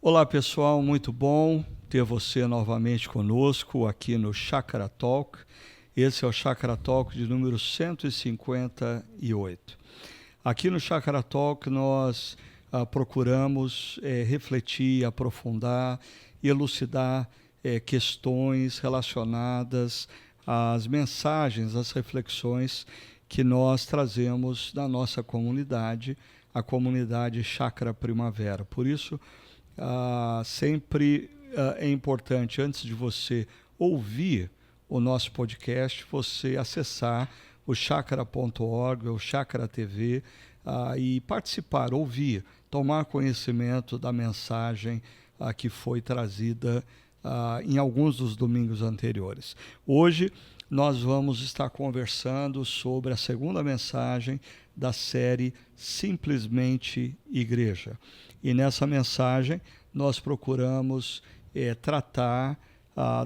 Olá pessoal, muito bom ter você novamente conosco aqui no Chácara Talk. Esse é o Chácara Talk de número 158. Aqui no Chácara Talk nós procuramos refletir, aprofundar, elucidar questões relacionadas às mensagens, às reflexões que nós trazemos da nossa comunidade, a comunidade Chácara Primavera. Por isso, sempre é importante, antes de você ouvir o nosso podcast, você acessar o chácara.org, o Chácara TV, e participar, ouvir, tomar conhecimento da mensagem que foi trazida em alguns dos domingos anteriores. Hoje nós vamos estar conversando sobre a segunda mensagem da série Simplesmente Igreja. E nessa mensagem nós procuramos tratar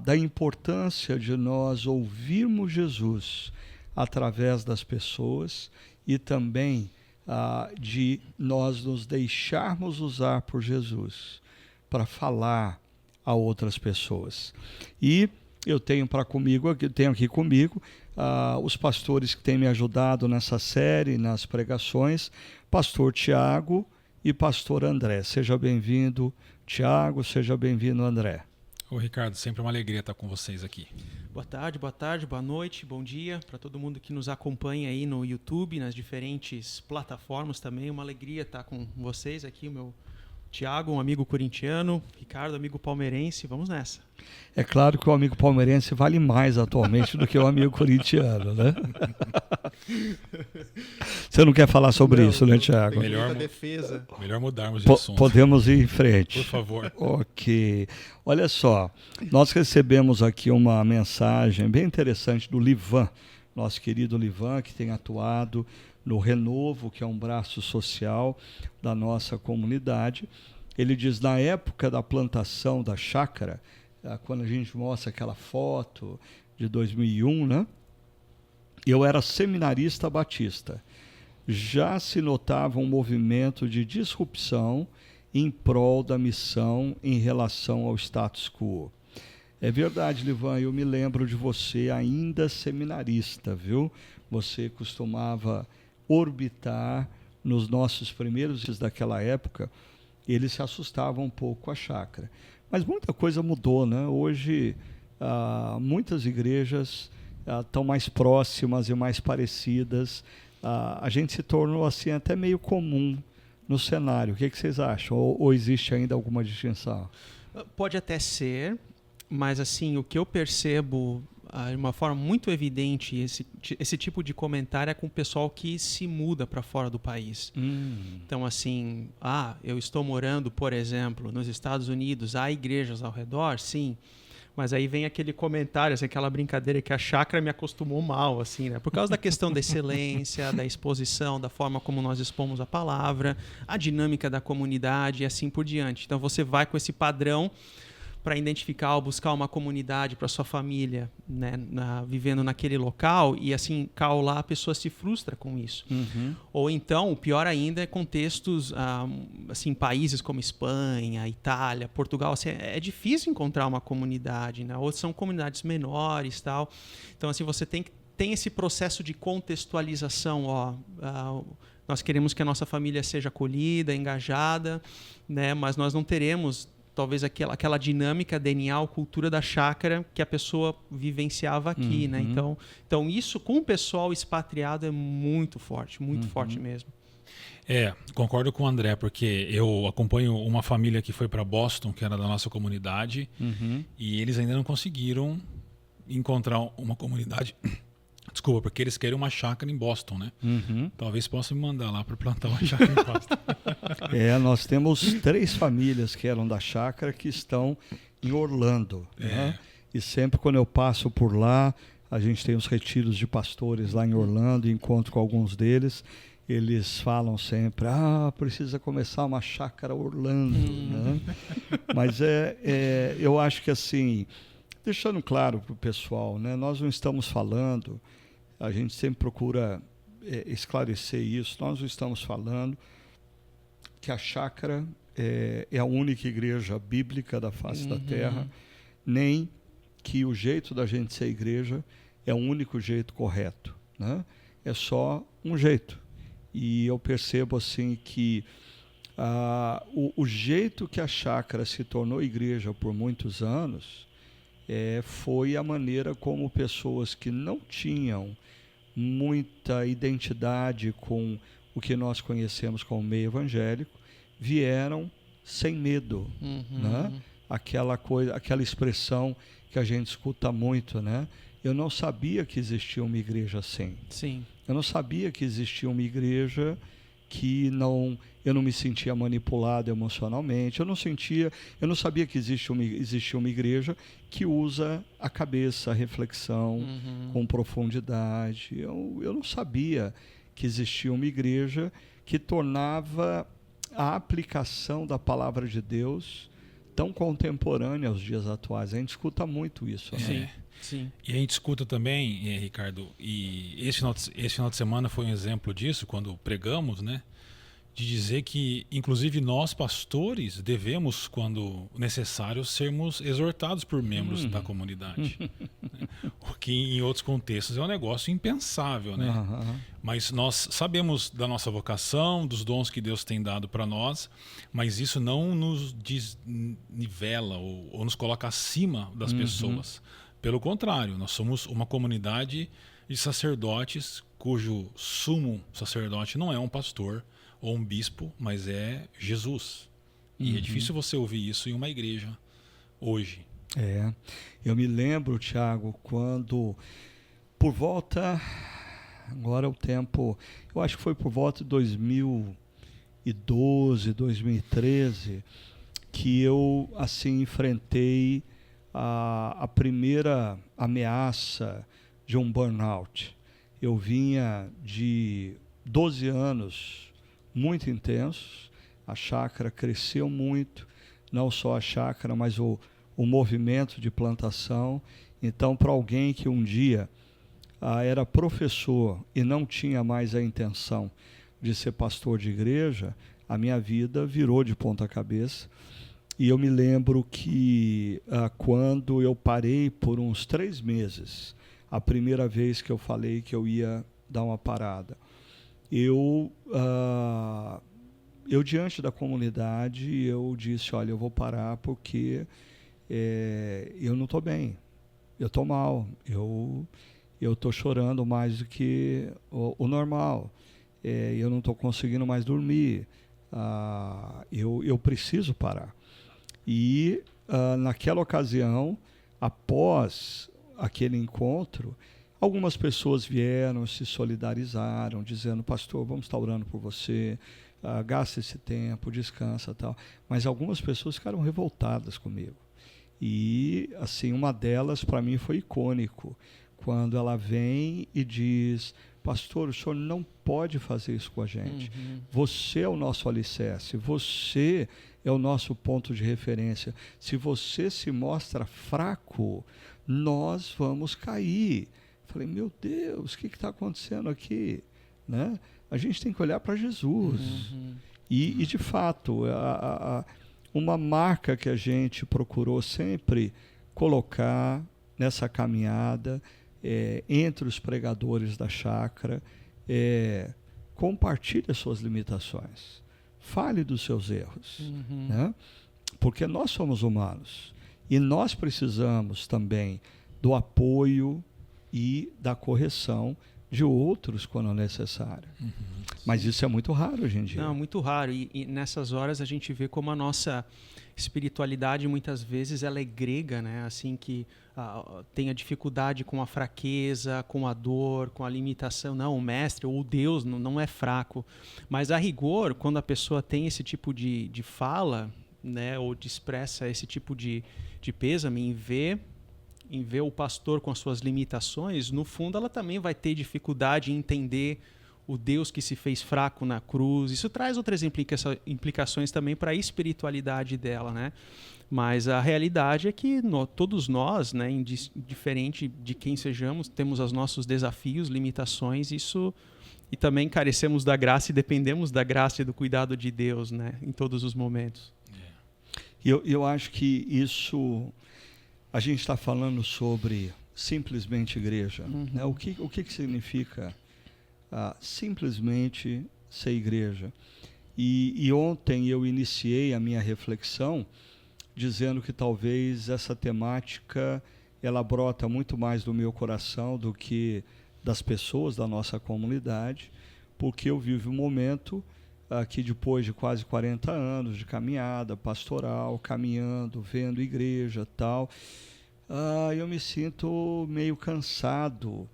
da importância de nós ouvirmos Jesus através das pessoas e também de nós nos deixarmos usar por Jesus para falar a outras pessoas. E eu tenho aqui comigo os pastores que têm me ajudado nessa série, nas pregações, pastor Tiago e pastor André. Seja bem-vindo, Tiago, seja bem-vindo, André. Ô Ricardo, sempre uma alegria estar com vocês aqui. Boa tarde, boa noite, bom dia para todo mundo que nos acompanha aí no YouTube, nas diferentes plataformas também. Uma alegria estar com vocês aqui, o meu Tiago, um amigo corintiano, Ricardo, amigo palmeirense, vamos nessa. É claro que o amigo palmeirense vale mais atualmente do que o amigo corintiano, né? Você não quer falar sobre isso, né, Tiago? Melhor mudarmos de assunto. Podemos ir em frente. Por favor. Ok. Olha só, nós recebemos aqui uma mensagem bem interessante do Livan, nosso querido Livan, que tem atuado no Renovo, que é um braço social da nossa comunidade. Ele diz, na época da plantação da chácara, quando a gente mostra aquela foto de 2001, né? Eu era seminarista batista. Já se notava um movimento de disrupção em prol da missão em relação ao status quo. É verdade, Livan, eu me lembro de você ainda seminarista, viu? Você costumava orbitar nos nossos primeiros dias daquela época, eles se assustavam um pouco com a chácara. Mas muita coisa mudou, né? Hoje, muitas igrejas estão mais próximas e mais parecidas. A gente se tornou assim até meio comum no cenário. O que vocês acham? Ou existe ainda alguma distinção? Pode até ser, mas assim, o que eu percebo de uma forma muito evidente, esse tipo de comentário é com o pessoal que se muda para fora do país. Então, assim, eu estou morando, por exemplo, nos Estados Unidos, há igrejas ao redor, sim, mas aí vem aquele comentário, assim, aquela brincadeira que a chácara me acostumou mal, assim, né? Por causa da questão da excelência, da exposição, da forma como nós expomos a palavra, a dinâmica da comunidade e assim por diante. Então, você vai com esse padrão para identificar ou buscar uma comunidade para sua família, né, vivendo naquele local, e assim, lá a pessoa se frustra com isso. Ou então, o pior ainda é contextos, assim, países como Espanha, Itália, Portugal, assim, é difícil encontrar uma comunidade, né? Ou são comunidades menores, tal. Então, assim, você tem esse processo de contextualização, nós queremos que a nossa família seja acolhida, engajada, né, mas nós não teremos talvez aquela dinâmica, DNA, cultura da chácara que a pessoa vivenciava aqui, né? Então isso com o pessoal expatriado é muito forte mesmo. Concordo com o André, porque eu acompanho uma família que foi para Boston, que era da nossa comunidade, e eles ainda não conseguiram encontrar uma comunidade. Desculpa, porque eles querem uma chácara em Boston, né? Talvez possam me mandar lá para plantar uma chácara em Boston. Nós temos 3 famílias que eram da chácara que estão em Orlando. Né? E sempre quando eu passo por lá, a gente tem os retiros de pastores lá em Orlando, e encontro com alguns deles. Eles falam sempre, precisa começar uma chácara Orlando. Né? Mas eu acho que assim, deixando claro para o pessoal, né, nós não estamos falando, a gente sempre procura esclarecer isso, nós não estamos falando que a chácara é a única igreja bíblica da face da terra, nem que o jeito da gente ser igreja é o único jeito correto, né? É só um jeito. E eu percebo assim que o jeito que a chácara se tornou igreja por muitos anos foi a maneira como pessoas que não tinham muita identidade com o que nós conhecemos como meio evangélico vieram sem medo, né? Aquela expressão que a gente escuta muito, né? Eu não sabia que existia uma igreja assim. Sim. Eu não sabia que existia uma igreja que eu não me sentia manipulado emocionalmente. Eu não sabia que existia uma igreja que usa a cabeça, a reflexão com profundidade. Eu não sabia que existia uma igreja que tornava a aplicação da palavra de Deus tão contemporânea aos dias atuais. A gente escuta muito isso, né? Sim. E a gente escuta também, Ricardo, e esse final de semana foi um exemplo disso, quando pregamos, né? De dizer que, inclusive, nós, pastores, devemos, quando necessário, sermos exortados por membros da comunidade. Né? O que, em outros contextos, é um negócio impensável, né? Mas nós sabemos da nossa vocação, dos dons que Deus tem dado para nós, mas isso não nos desnivela ou nos coloca acima das pessoas. Pelo contrário, nós somos uma comunidade de sacerdotes cujo sumo sacerdote não é um pastor ou um bispo, mas é Jesus. E é difícil você ouvir isso em uma igreja hoje. Eu me lembro, Tiago, quando por volta, agora o tempo, eu acho que foi por volta de 2012, 2013, que eu assim enfrentei a primeira ameaça de um burnout. Eu vinha de 12 anos muito intensos, a chácara cresceu muito, não só a chácara, mas o movimento de plantação. Então, para alguém que um dia era professor e não tinha mais a intenção de ser pastor de igreja, a minha vida virou de ponta cabeça. E eu me lembro que quando eu parei por uns 3 meses, a primeira vez que eu falei que eu ia dar uma parada, eu diante da comunidade, eu disse, olha, eu vou parar porque eu não estou bem, eu estou mal, eu estou chorando mais do que o normal, eu não estou conseguindo mais dormir, eu preciso parar. E naquela ocasião, após aquele encontro, algumas pessoas vieram, se solidarizaram, dizendo, pastor, vamos estar orando por você, gasta esse tempo, descansa e tal. Mas algumas pessoas ficaram revoltadas comigo. E assim, uma delas para mim foi icônico, quando ela vem e diz, pastor, o senhor não pode fazer isso com a gente. Você é o nosso alicerce, você é o nosso ponto de referência. Se você se mostra fraco, nós vamos cair. Falei, meu Deus, o que está acontecendo aqui? Né? A gente tem que olhar para Jesus. E, de fato, uma marca que a gente procurou sempre colocar nessa caminhada entre os pregadores da chácara, compartilhe as suas limitações. Fale dos seus erros, né? Porque nós somos humanos e nós precisamos também do apoio e da correção de outros quando necessário. Mas isso é muito raro hoje em dia. Não, muito raro. E nessas horas a gente vê como a nossa espiritualidade muitas vezes ela é grega, né? Assim que tem a dificuldade com a fraqueza, com a dor, com a limitação. Não, o mestre ou o Deus não é fraco. Mas a rigor, quando a pessoa tem esse tipo de fala, né? Ou expressa esse tipo de pêsame em ver o pastor com as suas limitações, no fundo ela também vai ter dificuldade em entender o Deus que se fez fraco na cruz. Isso traz outras implicações também para a espiritualidade dela, né? Mas a realidade é que todos nós, né, indiferente de quem sejamos, temos os nossos desafios, limitações. Isso E também carecemos da graça e dependemos da graça e do cuidado de Deus, né? Em todos os momentos. Eu acho que isso... A gente está falando sobre simplesmente igreja. Né? O que significa simplesmente ser igreja? E ontem eu iniciei a minha reflexão dizendo que talvez essa temática ela brota muito mais do meu coração do que das pessoas da nossa comunidade, porque eu vivo um momento que depois de quase 40 anos de caminhada pastoral, caminhando, vendo igreja e tal, eu me sinto meio cansado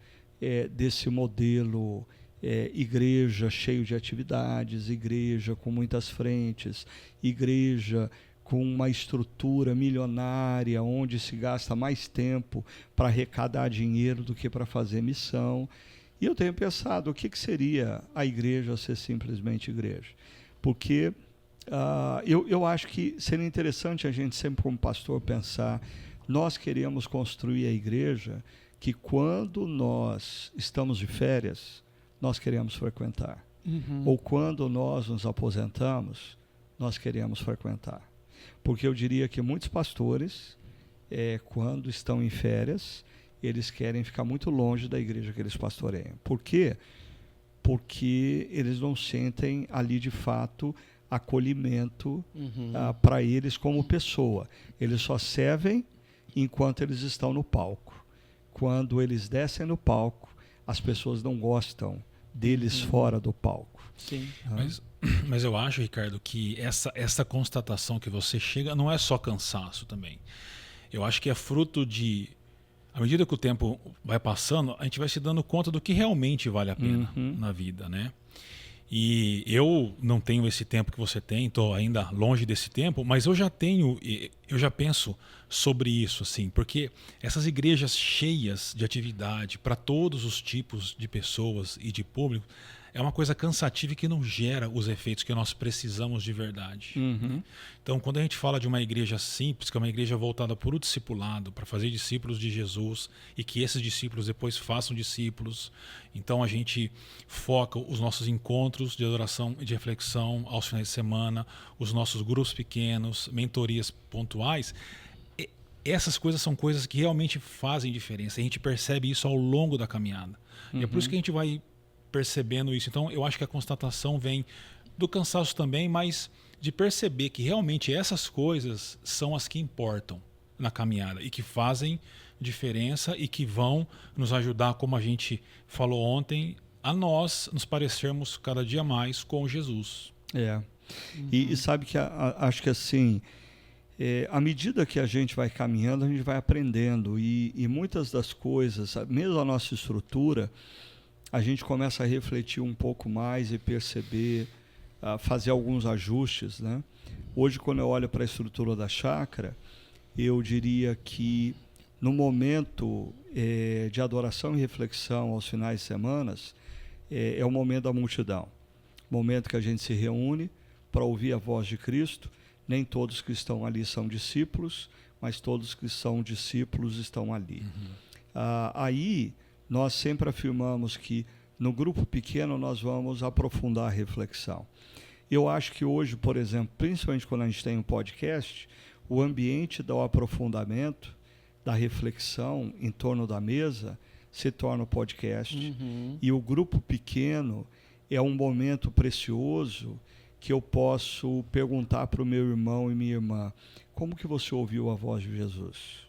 desse modelo igreja cheio de atividades, igreja com muitas frentes, igreja com uma estrutura milionária, onde se gasta mais tempo para arrecadar dinheiro do que para fazer missão. E eu tenho pensado, o que seria a igreja ser simplesmente igreja? Porque eu acho que seria interessante a gente sempre, como pastor, pensar, nós queremos construir a igreja que quando nós estamos de férias, nós queremos frequentar. Ou quando nós nos aposentamos, nós queremos frequentar. Porque eu diria que muitos pastores, quando estão em férias, eles querem ficar muito longe da igreja que eles pastoreiam. Por quê? Porque eles não sentem ali, de fato, acolhimento para eles como pessoa. Eles só servem enquanto eles estão no palco. Quando eles descem no palco, as pessoas não gostam deles fora do palco. Sim. Mas eu acho, Ricardo, que essa constatação que você chega não é só cansaço também. Eu acho que é fruto de... À medida que o tempo vai passando, a gente vai se dando conta do que realmente vale a pena na vida, né? E eu não tenho esse tempo que você tem, estou ainda longe desse tempo, mas eu já penso sobre isso, assim, porque essas igrejas cheias de atividade para todos os tipos de pessoas e de público é uma coisa cansativa e que não gera os efeitos que nós precisamos de verdade. Então, quando a gente fala de uma igreja simples, que é uma igreja voltada para o discipulado, para fazer discípulos de Jesus e que esses discípulos depois façam discípulos, então a gente foca os nossos encontros de adoração e de reflexão aos finais de semana, os nossos grupos pequenos, mentorias pontuais. Essas coisas são coisas que realmente fazem diferença. A gente percebe isso ao longo da caminhada. E é por isso que a gente vai percebendo isso. Então, eu acho que a constatação vem do cansaço também, mas de perceber que realmente essas coisas são as que importam na caminhada e que fazem diferença e que vão nos ajudar, como a gente falou ontem, a nós nos parecermos cada dia mais com Jesus. E sabe que acho que assim, à medida que a gente vai caminhando, a gente vai aprendendo e muitas das coisas, mesmo a nossa estrutura, a gente começa a refletir um pouco mais e perceber, fazer alguns ajustes, né? Hoje, quando eu olho para a estrutura da chácara, eu diria que no momento de adoração e reflexão aos finais de semana, é o momento da multidão. Momento que a gente se reúne para ouvir a voz de Cristo. Nem todos que estão ali são discípulos, mas todos que são discípulos estão ali. Aí, nós sempre afirmamos que no grupo pequeno nós vamos aprofundar a reflexão. Eu acho que hoje, por exemplo, principalmente quando a gente tem um podcast, o ambiente do aprofundamento, da reflexão em torno da mesa, se torna o podcast. E o grupo pequeno é um momento precioso que eu posso perguntar para o meu irmão e minha irmã, como que você ouviu a voz de Jesus?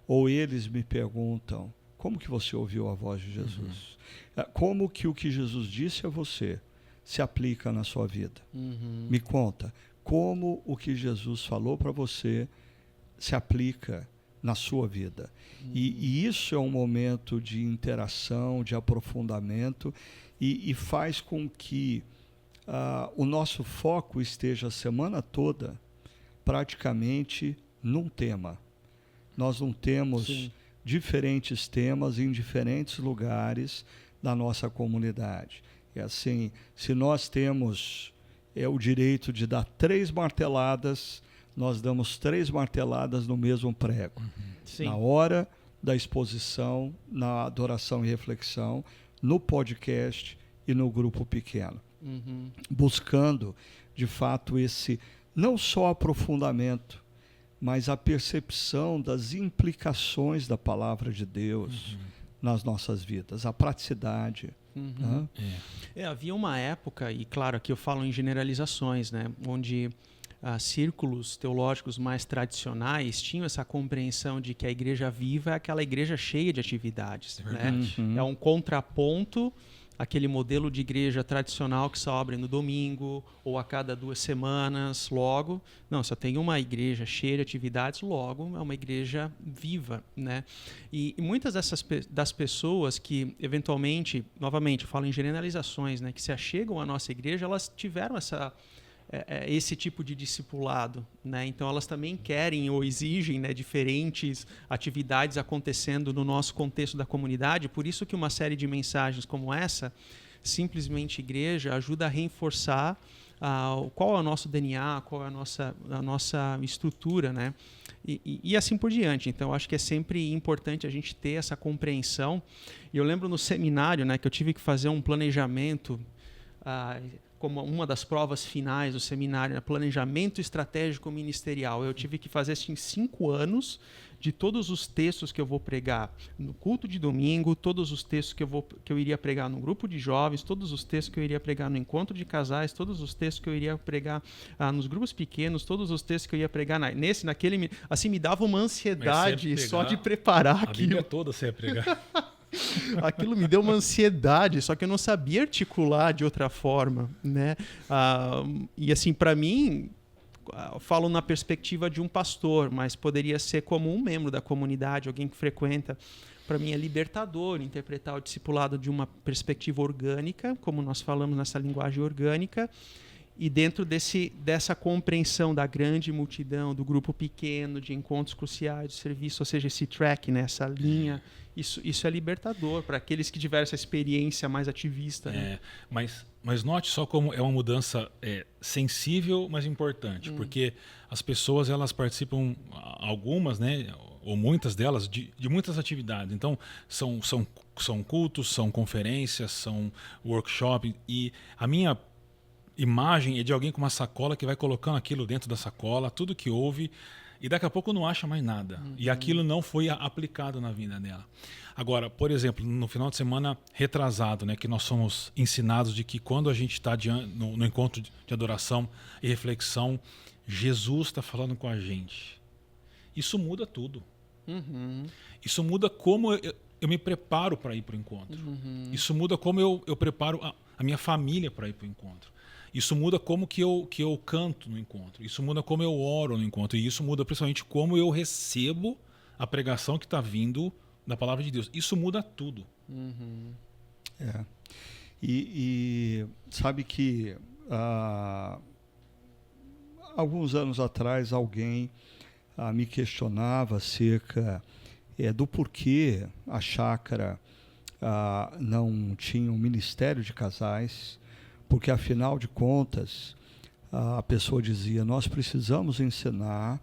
Ou eles me perguntam, como que você ouviu a voz de Jesus? Como que o que Jesus disse a você se aplica na sua vida? Me conta, como o que Jesus falou para você se aplica na sua vida? E isso é um momento de interação, de aprofundamento e faz com que o nosso foco esteja a semana toda praticamente num tema. Nós não temos diferentes temas em diferentes lugares da nossa comunidade. É assim, se nós temos o direito de dar 3 marteladas, nós damos 3 marteladas no mesmo prego. Na hora da exposição, na adoração e reflexão, no podcast e no grupo pequeno. Buscando, de fato, esse não só aprofundamento, mas a percepção das implicações da palavra de Deus nas nossas vidas, a praticidade. Havia uma época, e claro, aqui eu falo em generalizações, né, onde círculos teológicos mais tradicionais tinham essa compreensão de que a igreja viva é aquela igreja cheia de atividades. Né? É um contraponto àquele modelo de igreja tradicional que só abre no domingo ou a cada 2 semanas, logo. Não, só tem uma igreja cheia de atividades, logo é uma igreja viva. Né? E muitas das pessoas que, eventualmente, novamente, eu falo em generalizações, né, que se achegam à nossa igreja, elas tiveram esse tipo de discipulado, né? Então elas também querem ou exigem, né, diferentes atividades acontecendo no nosso contexto da comunidade. Por isso que uma série de mensagens como essa, Simplesmente Igreja, ajuda a reforçar qual é o nosso DNA, qual é a nossa estrutura, né? E assim por diante. Então acho que é sempre importante a gente ter essa compreensão. E eu lembro no seminário, né, que eu tive que fazer um planejamento como uma das provas finais do seminário, planejamento estratégico ministerial. Eu tive que fazer assim, 5 anos de todos os textos que eu vou pregar no culto de domingo, todos os textos que eu iria pregar no grupo de jovens, todos os textos que eu iria pregar no encontro de casais, todos os textos que eu iria pregar nos grupos pequenos, todos os textos que eu ia pregar naquele, assim, me dava uma ansiedade só de preparar aquilo. A Bíblia toda você ia pregar. Aquilo me deu uma ansiedade, só que eu não sabia articular de outra forma, né? E assim, para mim, falo na perspectiva de um pastor, mas poderia ser como um membro da comunidade, alguém que frequenta. Para mim é libertador interpretar o discipulado de uma perspectiva orgânica, como nós falamos nessa linguagem orgânica, e dentro dessa compreensão da grande multidão, do grupo pequeno, de encontros cruciais, de serviço, ou seja, esse track, né, essa linha, isso é libertador para aqueles que tiveram essa experiência mais ativista. Né? Mas note só como é uma mudança sensível, mas importante, porque as pessoas elas participam, algumas, né, ou muitas delas, de muitas atividades. Então, são cultos, são conferências, são workshops, e a minha imagem é de alguém com uma sacola que vai colocando aquilo dentro da sacola, tudo que ouve, e daqui a pouco não acha mais nada. E aquilo não foi aplicado na vida dela. Agora, por exemplo, no final de semana retrasado, né, que nós somos ensinados de que quando a gente está no encontro de adoração e reflexão, Jesus está falando com a gente. Isso muda tudo. Isso muda como eu me preparo para ir para o encontro. Isso muda como eu preparo a minha família para ir para o encontro. Isso muda como que eu canto no encontro. Isso muda como eu oro no encontro. E isso muda principalmente como eu recebo a pregação que está vindo da palavra de Deus. Isso muda tudo. E sabe que alguns anos atrás alguém me questionava acerca do porquê a chácara não tinha um ministério de casais. Porque, afinal de contas, a pessoa dizia, nós precisamos ensinar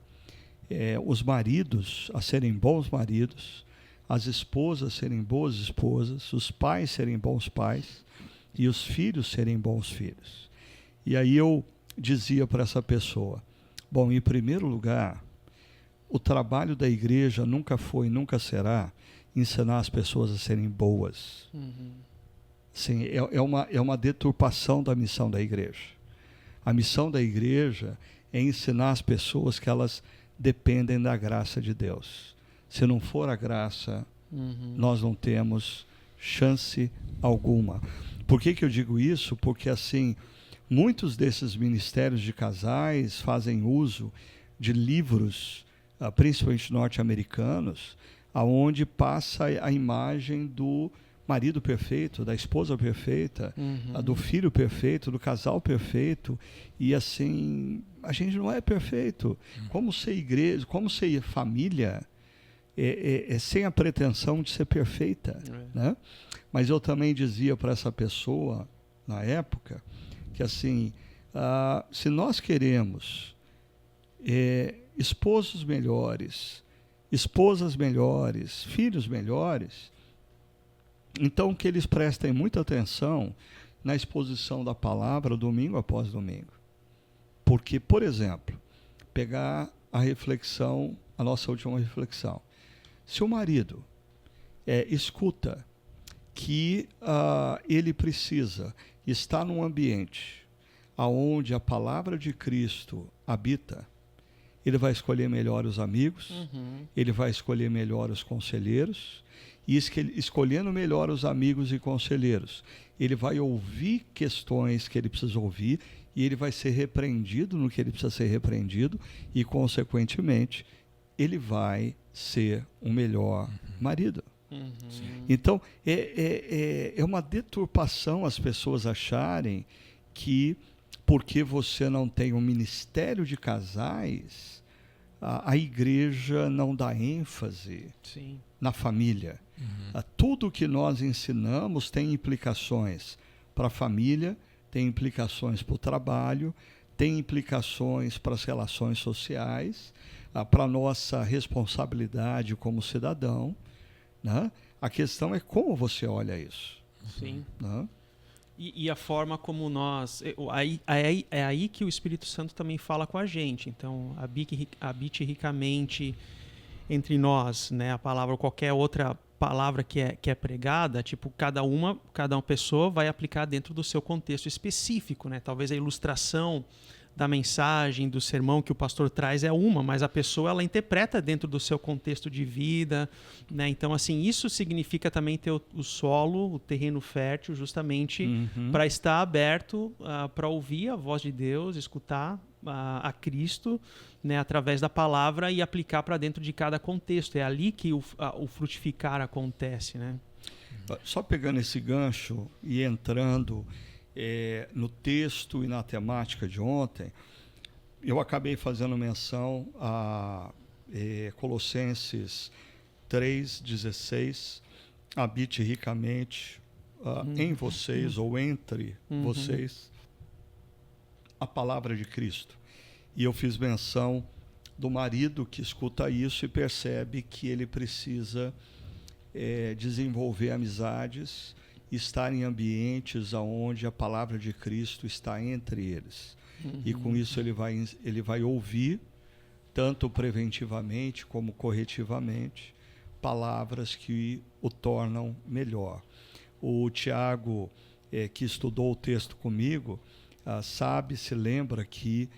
os maridos a serem bons maridos, as esposas a serem boas esposas, os pais serem bons pais e os filhos serem bons filhos. E aí eu dizia para essa pessoa, bom, em primeiro lugar, o trabalho da igreja nunca foi e nunca será ensinar as pessoas a serem boas. Sim, é uma deturpação da missão da igreja. A missão da igreja é ensinar as pessoas que elas dependem da graça de Deus. Se não for a graça, nós não temos chance alguma. Por que eu digo isso? Porque, assim, muitos desses ministérios de casais fazem uso de livros, principalmente norte-americanos, aonde passa a imagem do marido perfeito, da esposa perfeita, do filho perfeito, do casal perfeito, e assim, a gente não é perfeito. Como ser igreja, como ser família, sem a pretensão de ser perfeita. Né? Mas eu também dizia para essa pessoa, na época, que assim, se nós queremos esposos melhores, esposas melhores, filhos melhores, Então, que eles prestem muita atenção na exposição da palavra domingo após domingo. Porque, por exemplo, pegar a reflexão, a nossa última reflexão. Se o marido escuta que ele precisa estar num ambiente onde a palavra de Cristo habita, ele vai escolher melhor os amigos, ele vai escolher melhor os conselheiros, e escolhendo melhor os amigos e conselheiros, ele vai ouvir questões que ele precisa ouvir, e ele vai ser repreendido no que ele precisa ser repreendido, e, consequentemente, ele vai ser um melhor marido. Então, é uma deturpação as pessoas acharem que, porque você não tem um ministério de casais, a igreja não dá ênfase na família. Tudo que nós ensinamos tem implicações para a família, tem implicações para o trabalho, tem implicações para as relações sociais, para a nossa responsabilidade como cidadão, né? A questão é como você olha isso. Sim. Né? E a forma como nós... É aí que o Espírito Santo também fala com a gente. Então, habite ricamente entre nós, né? A palavra, qualquer outra palavra que é pregada, tipo, cada uma pessoa vai aplicar dentro do seu contexto específico, né? Talvez a ilustração da mensagem, do sermão que o pastor traz é uma, mas a pessoa ela interpreta dentro do seu contexto de vida, né? Então, assim, isso significa também ter o solo, o terreno fértil, justamente para estar aberto para ouvir a voz de Deus, escutar a Cristo, né, através da palavra e aplicar para dentro de cada contexto. É ali que o frutificar acontece, né? Só pegando esse gancho e entrando no texto e na temática de ontem, eu acabei fazendo menção a Colossenses 3,16, habite ricamente em vocês ou entre vocês a palavra de Cristo. E eu fiz menção do marido que escuta isso e percebe que ele precisa desenvolver amizades, estar em ambientes onde a palavra de Cristo está entre eles. E com isso ele vai ouvir, tanto preventivamente como corretivamente, palavras que o tornam melhor. O Tiago, que estudou o texto comigo, se lembra que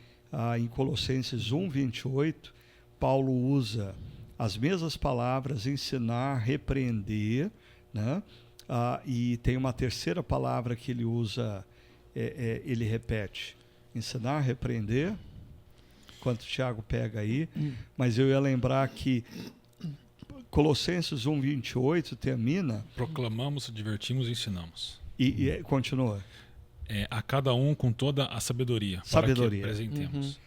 em Colossenses 1:28, Paulo usa as mesmas palavras, ensinar, repreender, né? E tem uma terceira palavra que ele usa, ele repete, ensinar, repreender, enquanto o Tiago pega aí, mas eu ia lembrar que Colossenses 1:28 termina... Proclamamos, divertimos e ensinamos. E continua. A cada um com toda a sabedoria. Para que apresentemos.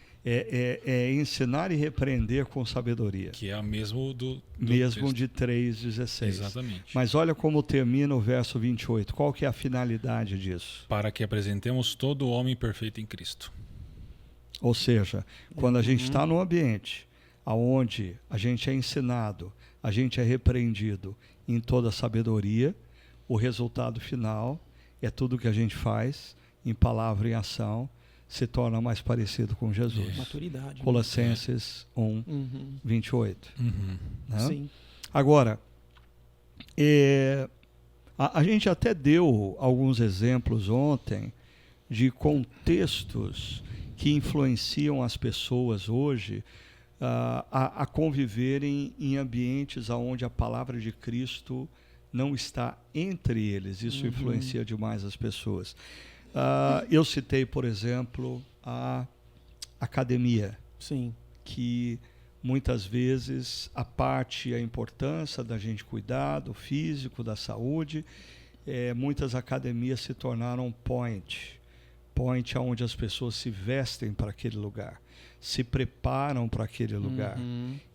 Ensinar e repreender com sabedoria. Que é a mesmo do mesmo texto. De 3:16. Exatamente. Mas olha como termina o verso 28. Qual que é a finalidade disso? Para que apresentemos todo o homem perfeito em Cristo. Ou seja, quando a gente está num ambiente onde a gente é ensinado, a gente é repreendido em toda a sabedoria, o resultado final é tudo que a gente faz, em palavra e em ação, se torna mais parecido com Jesus. Maturidade. Colossenses 1:28. Né? Sim. Agora, a gente até deu alguns exemplos ontem de contextos que influenciam as pessoas hoje a conviverem em ambientes onde a palavra de Cristo não está entre eles. Isso influencia demais as pessoas. Eu citei, por exemplo, a academia. Sim. Que muitas vezes a importância da gente cuidar do físico, da saúde, muitas academias se tornaram point onde as pessoas se vestem para aquele lugar, se preparam para aquele lugar.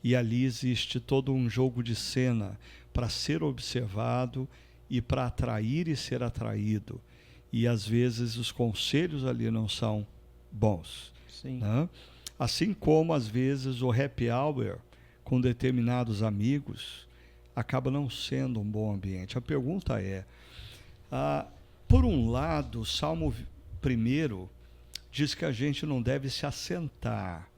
E ali existe todo um jogo de cena para ser observado e para atrair e ser atraído. E às vezes os conselhos ali não são bons. Sim. Né? Assim como às vezes o happy hour com determinados amigos acaba não sendo um bom ambiente. A pergunta é, por um lado, o Salmo 1 diz que a gente não deve se assentar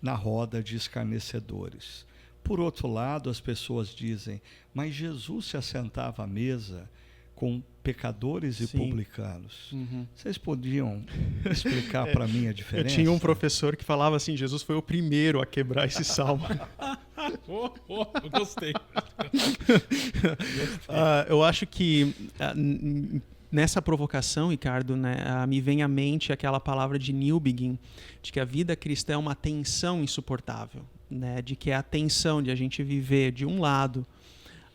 na roda de escarnecedores. Por outro lado, as pessoas dizem, mas Jesus se assentava à mesa com pecadores e publicanos. Vocês podiam explicar para mim a diferença? Eu tinha um professor que falava assim, Jesus foi o primeiro a quebrar esse salmo. Eu gostei. Eu acho que nessa provocação, Ricardo, né, me vem à mente aquela palavra de Newbegin, de que a vida cristã é uma tensão insuportável, né, de que é a tensão de a gente viver, de um lado,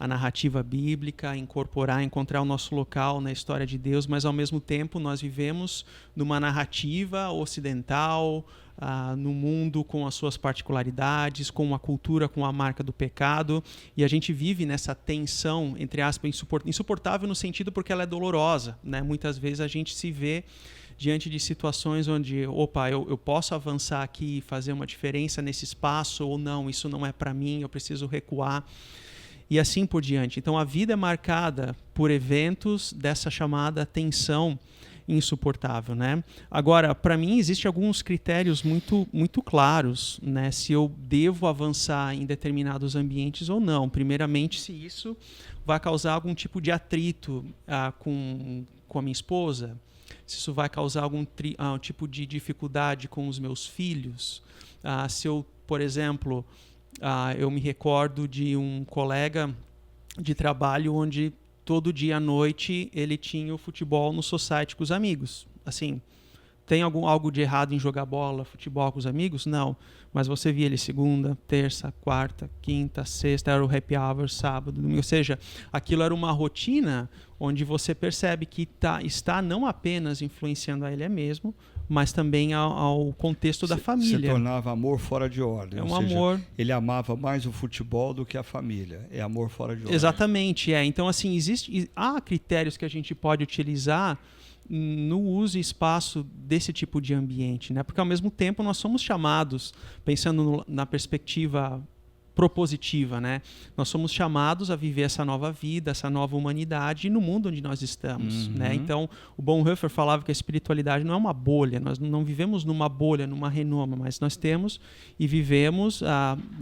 a narrativa bíblica, encontrar o nosso local na história de Deus, mas ao mesmo tempo nós vivemos numa narrativa ocidental, no mundo com as suas particularidades, com uma cultura com a marca do pecado, e a gente vive nessa tensão, entre aspas, insuportável no sentido porque ela é dolorosa, né? Muitas vezes a gente se vê diante de situações onde, eu posso avançar aqui e fazer uma diferença nesse espaço, ou não, isso não é para mim, eu preciso recuar. E assim por diante. Então a vida é marcada por eventos dessa chamada tensão insuportável, né? Agora, para mim, existem alguns critérios muito claros, né? Se eu devo avançar em determinados ambientes ou não. Primeiramente, se isso vai causar algum tipo de atrito com a minha esposa, se isso vai causar algum tipo de dificuldade com os meus filhos, se eu, por exemplo... eu me recordo de um colega de trabalho onde todo dia à noite ele tinha o futebol no society com os amigos. Assim, tem algo de errado em jogar bola, futebol com os amigos? Não. Mas você via ele segunda, terça, quarta, quinta, sexta, era o happy hour, sábado, domingo. Ou seja, aquilo era uma rotina onde você percebe que está não apenas influenciando a ele mesmo, mas também ao contexto da família. Se tornava amor fora de ordem. É um ou seja, amor... ele amava mais o futebol do que a família. É amor fora de ordem. Exatamente. Então, assim, há critérios que a gente pode utilizar no uso e espaço desse tipo de ambiente, né? Porque, ao mesmo tempo, nós somos chamados, pensando na perspectiva propositiva, né? Nós somos chamados a viver essa nova vida, essa nova humanidade no mundo onde nós estamos, né? Então, o Bonhoeffer falava que a espiritualidade não é uma bolha, nós não vivemos numa bolha, numa renoma, mas nós temos e vivemos,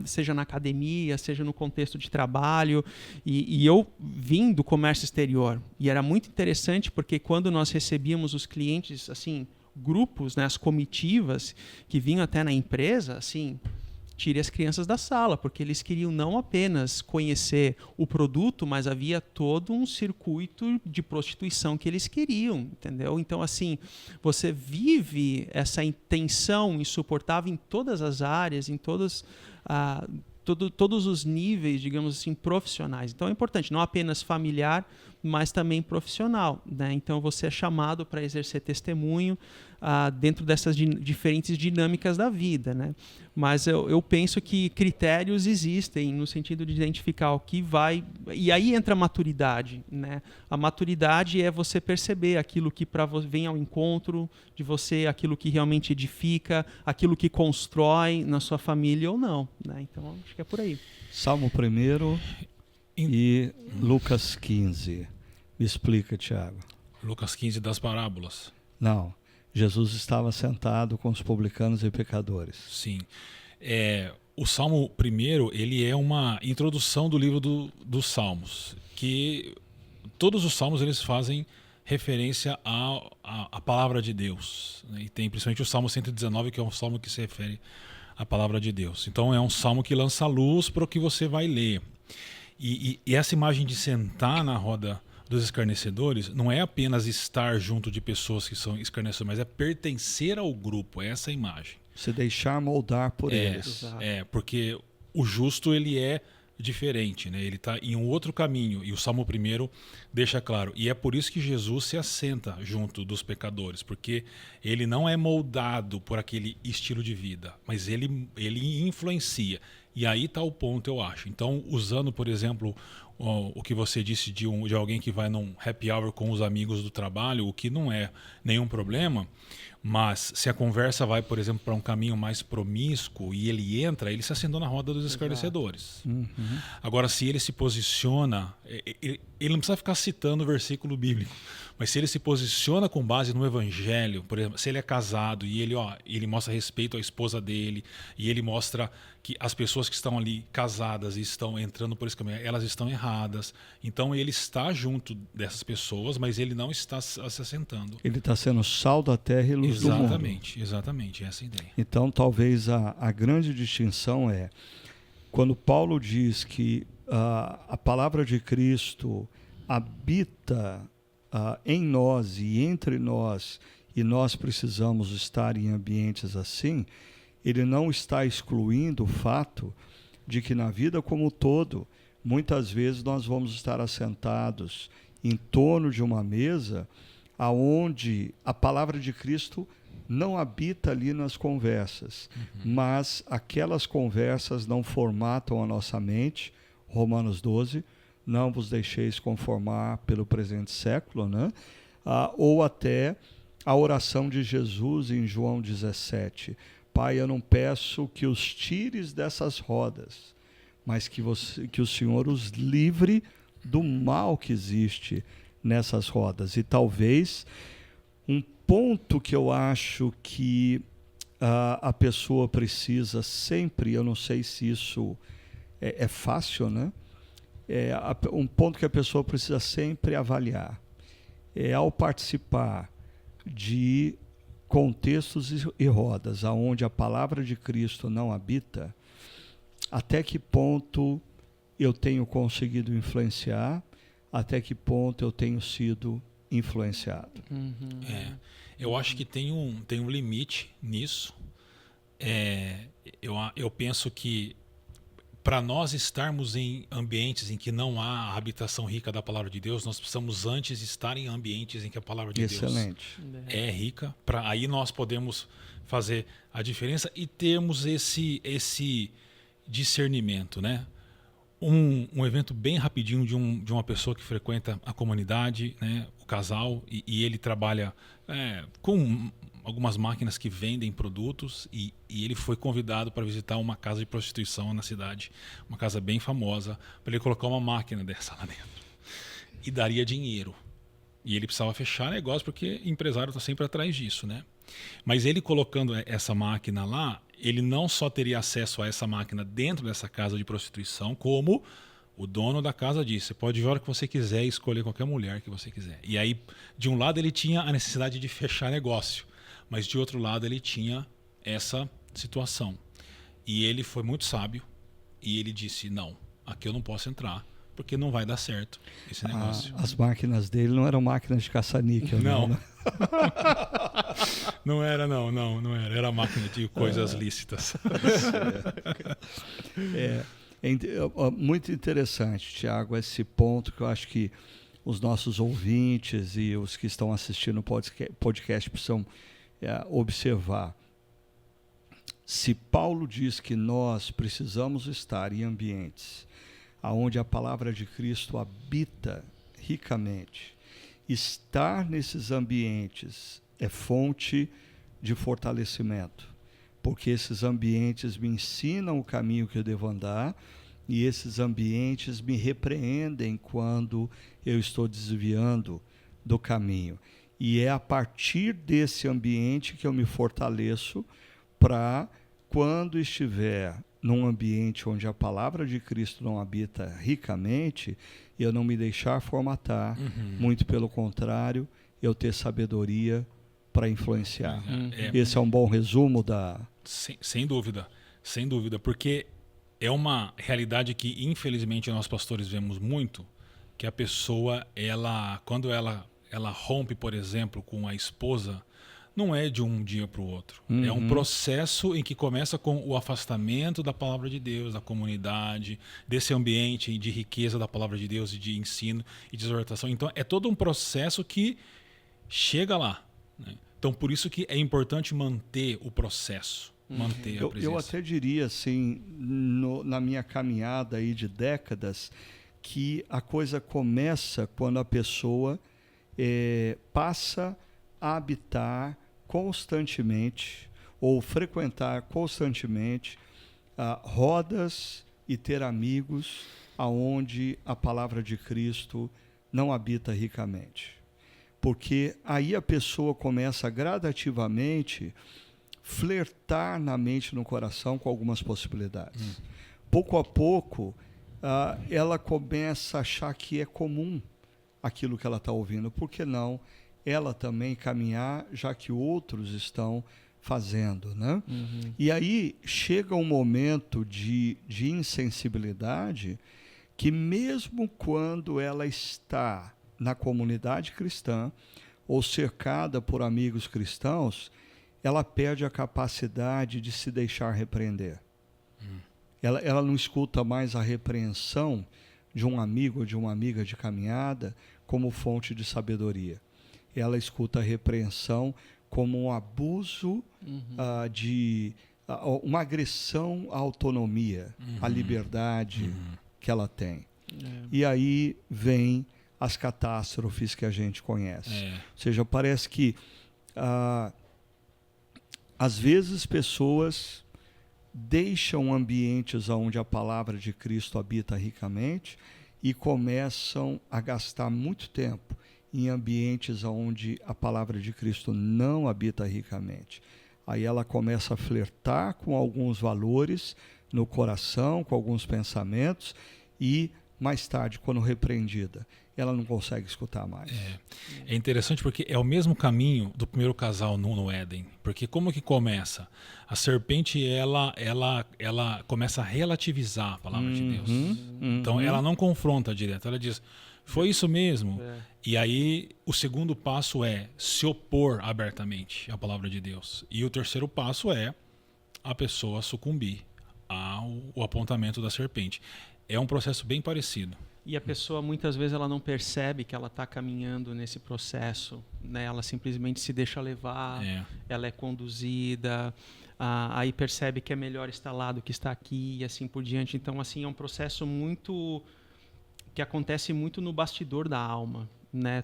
seja na academia, seja no contexto de trabalho, e eu vim do comércio exterior, e era muito interessante porque quando nós recebíamos os clientes, assim, grupos, né, as comitivas que vinham até na empresa, assim... Tire as crianças da sala, porque eles queriam não apenas conhecer o produto, mas havia todo um circuito de prostituição que eles queriam, entendeu? Então, assim, você vive essa tensão insuportável em todas as áreas, em todos os níveis, digamos assim, profissionais. Então, é importante, não apenas familiar, mas também profissional, né? Então, você é chamado para exercer testemunho dentro dessas diferentes dinâmicas da vida, né? Mas eu penso que critérios existem no sentido de identificar o que vai... E aí entra a maturidade, né? A maturidade é você perceber aquilo que vem ao encontro de você, aquilo que realmente edifica, aquilo que constrói na sua família ou não, né? Então, acho que é por aí. Salmo 1 e Lucas 15. Me explica, Tiago. Lucas 15 das parábolas. Não. Jesus estava sentado com os publicanos e pecadores. Sim. O Salmo 1, ele é uma introdução do livro dos Salmos, que todos os Salmos eles fazem referência à palavra de Deus, né? E tem principalmente o Salmo 119, que é um salmo que se refere à palavra de Deus. Então é um salmo que lança luz para o que você vai ler. E essa imagem de sentar na roda dos escarnecedores não é apenas estar junto de pessoas que são escarnecedores, mas é pertencer ao grupo, é essa imagem. Se deixar moldar por eles. Porque o justo ele é diferente, né? Ele está em um outro caminho, e o Salmo 1 deixa claro. E é por isso que Jesus se assenta junto dos pecadores, porque ele não é moldado por aquele estilo de vida, mas ele influencia. E aí está o ponto, eu acho. Então, usando, por exemplo, o que você disse de alguém que vai num happy hour com os amigos do trabalho, o que não é nenhum problema, mas se a conversa vai, por exemplo, para um caminho mais promíscuo e ele entra, ele se assentou na roda dos esclarecedores. Agora, se ele se posiciona, ele não precisa ficar citando o versículo bíblico, mas se ele se posiciona com base no evangelho, por exemplo, se ele é casado e ele mostra respeito à esposa dele, e ele mostra que as pessoas que estão ali casadas e estão entrando por esse caminho, elas estão erradas. Então ele está junto dessas pessoas, mas ele não está se assentando. Ele está sendo sal da terra e luz do mundo. Exatamente, essa é a ideia. Então talvez a grande distinção é, quando Paulo diz que a palavra de Cristo habita em nós e entre nós, e nós precisamos estar em ambientes assim, ele não está excluindo o fato de que na vida como um todo, muitas vezes nós vamos estar assentados em torno de uma mesa aonde a palavra de Cristo não habita ali nas conversas, mas aquelas conversas não formatam a nossa mente. Romanos 12, não vos deixeis conformar pelo presente século, né? Ou até a oração de Jesus em João 17. Pai, eu não peço que os tires dessas rodas, mas que o Senhor os livre do mal que existe nessas rodas. E talvez um ponto que eu acho que a pessoa precisa sempre, eu não sei se isso é fácil, né? Um ponto que a pessoa precisa sempre avaliar ao participar de contextos e rodas aonde a palavra de Cristo não habita, até que ponto eu tenho conseguido influenciar, até que ponto eu tenho sido influenciado. Eu acho que tem um limite nisso. Eu penso que para nós estarmos em ambientes em que não há a habitação rica da palavra de Deus, nós precisamos antes estar em ambientes em que a palavra de Deus é rica. Aí nós podemos fazer a diferença e termos esse discernimento, né? Um evento bem rapidinho de uma pessoa que frequenta a comunidade, né? O casal, e ele trabalha com algumas máquinas que vendem produtos, e ele foi convidado para visitar uma casa de prostituição na cidade, uma casa bem famosa, para ele colocar uma máquina dessa lá dentro. E daria dinheiro. E ele precisava fechar negócio, porque empresário está sempre atrás disso, né? Mas ele colocando essa máquina lá, ele não só teria acesso a essa máquina dentro dessa casa de prostituição, como o dono da casa disse: você pode ir a hora que você quiser e escolher qualquer mulher que você quiser. E aí, de um lado, ele tinha a necessidade de fechar negócio, mas de outro lado ele tinha essa situação. E ele foi muito sábio e ele disse: não, aqui eu não posso entrar, porque não vai dar certo esse negócio. As máquinas dele não eram máquinas de caça-níquel, não. Né? Não era, não era. Era máquina de coisas lícitas. Muito interessante, Tiago, esse ponto que eu acho que os nossos ouvintes e os que estão assistindo o podcast precisam observar. Se Paulo diz que nós precisamos estar em ambientes onde a palavra de Cristo habita ricamente, estar nesses ambientes é fonte de fortalecimento, porque esses ambientes me ensinam o caminho que eu devo andar, e esses ambientes me repreendem quando eu estou desviando do caminho. E é a partir desse ambiente que eu me fortaleço para, quando estiver num ambiente onde a palavra de Cristo não habita ricamente, eu não me deixar formatar, muito pelo contrário, eu ter sabedoria para influenciar. Esse é um bom resumo da... Sem dúvida, porque é uma realidade que, infelizmente, nós pastores vemos muito, que a pessoa, quando ela rompe, por exemplo, com a esposa, não é de um dia para o outro. É um processo em que começa com o afastamento da palavra de Deus, da comunidade, desse ambiente de riqueza da palavra de Deus e de ensino e de exortação. Então, é todo um processo que chega lá, né? Então, por isso que é importante manter o processo. manter a presença. Eu até diria, assim, na minha caminhada aí de décadas, que a coisa começa quando a pessoa passa a habitar constantemente ou frequentar constantemente rodas e ter amigos aonde a palavra de Cristo não habita ricamente. Porque aí a pessoa começa gradativamente flertar na mente e no coração com algumas possibilidades. Pouco a pouco, ela começa a achar que é comum aquilo que ela está ouvindo. Por que não ela também caminhar, já que outros estão fazendo, né? E aí chega um momento de insensibilidade que, mesmo quando ela está na comunidade cristã ou cercada por amigos cristãos, ela perde a capacidade de se deixar repreender. Ela não escuta mais a repreensão de um amigo ou de uma amiga de caminhada como fonte de sabedoria. Ela escuta a repreensão como um abuso uma agressão à autonomia, à liberdade que ela tem. E aí vem as catástrofes que a gente conhece. Ou seja, parece que às vezes pessoas deixam ambientes onde a palavra de Cristo habita ricamente e começam a gastar muito tempo em ambientes onde a palavra de Cristo não habita ricamente. Aí ela começa a flertar com alguns valores no coração, com alguns pensamentos, e mais tarde, quando repreendida, ela não consegue escutar mais. É interessante porque é o mesmo caminho do primeiro casal no Éden. Porque como que começa? A serpente, ela começa a relativizar a palavra de Deus. Então, ela não confronta direto. Ela diz, foi isso mesmo? E aí, o segundo passo é se opor abertamente à palavra de Deus. E o terceiro passo é a pessoa sucumbir ao apontamento da serpente. É um processo bem parecido. E a pessoa, muitas vezes, ela não percebe que ela está caminhando nesse processo, né? Ela simplesmente se deixa levar, ela é conduzida, aí percebe que é melhor estar lá do que estar aqui e assim por diante. Então, assim, é um processo que acontece muito no bastidor da alma, né?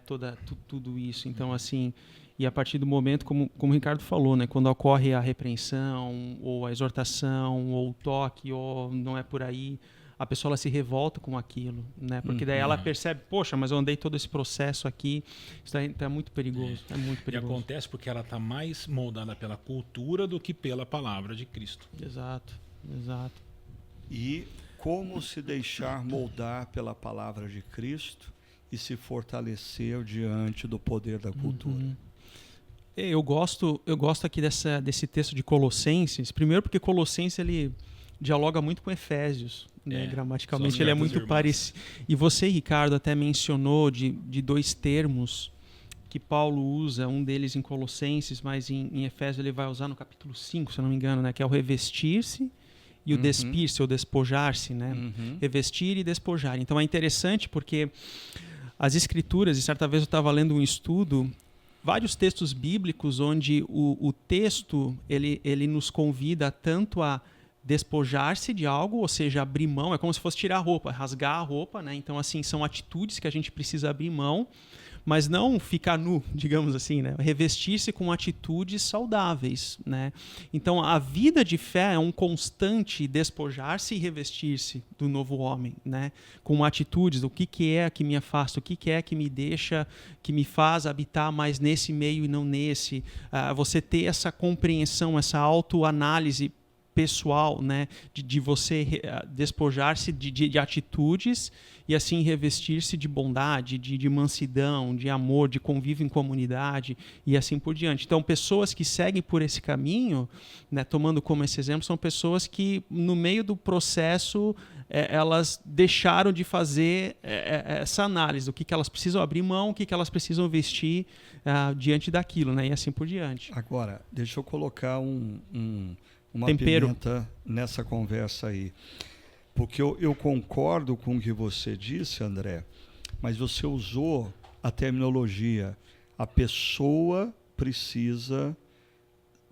Tudo isso. Então, assim, e a partir do momento, como o Ricardo falou, né? Quando ocorre a repreensão, ou a exortação, ou o toque, ou não é por aí, a pessoa ela se revolta com aquilo, né? Porque daí ela percebe, poxa, mas eu andei todo esse processo aqui, isso é muito perigoso, é muito perigoso. E acontece porque ela está mais moldada pela cultura do que pela palavra de Cristo. Exato. E como se deixar moldar pela palavra de Cristo e se fortalecer diante do poder da cultura? Eu gosto aqui desse texto de Colossenses, primeiro porque Colossenses ele dialoga muito com Efésios, né? Gramaticalmente ele é muito parecido. E você, Ricardo, até mencionou de dois termos que Paulo usa, um deles em Colossenses, mas em Efésios ele vai usar no capítulo 5, se eu não me engano, né? Que é o revestir-se e o despir-se, ou despojar-se, né? Revestir e despojar. Então é interessante porque as Escrituras, e certa vez eu estava lendo um estudo, vários textos bíblicos onde o texto ele nos convida tanto a despojar-se de algo, ou seja, abrir mão, é como se fosse tirar a roupa, rasgar a roupa, né? Então, assim, são atitudes que a gente precisa abrir mão, mas não ficar nu, digamos assim, né? Revestir-se com atitudes saudáveis, né? Então, a vida de fé é um constante despojar-se e revestir-se do novo homem, né? Com atitudes do que é que me afasta, o que é que me deixa, que me faz habitar mais nesse meio e não nesse. Você ter essa compreensão, essa autoanálise pessoal, né, de você despojar-se de atitudes e assim revestir-se de bondade, de mansidão, de amor, de convívio em comunidade e assim por diante. Então, pessoas que seguem por esse caminho, né, tomando como esse exemplo, são pessoas que no meio do processo elas deixaram de fazer essa análise do que elas precisam abrir mão, o que elas precisam vestir diante daquilo, né, e assim por diante. Agora, deixa eu colocar uma tempero. Pimenta nessa conversa aí. Porque eu concordo com o que você disse, André, mas você usou a terminologia, a pessoa precisa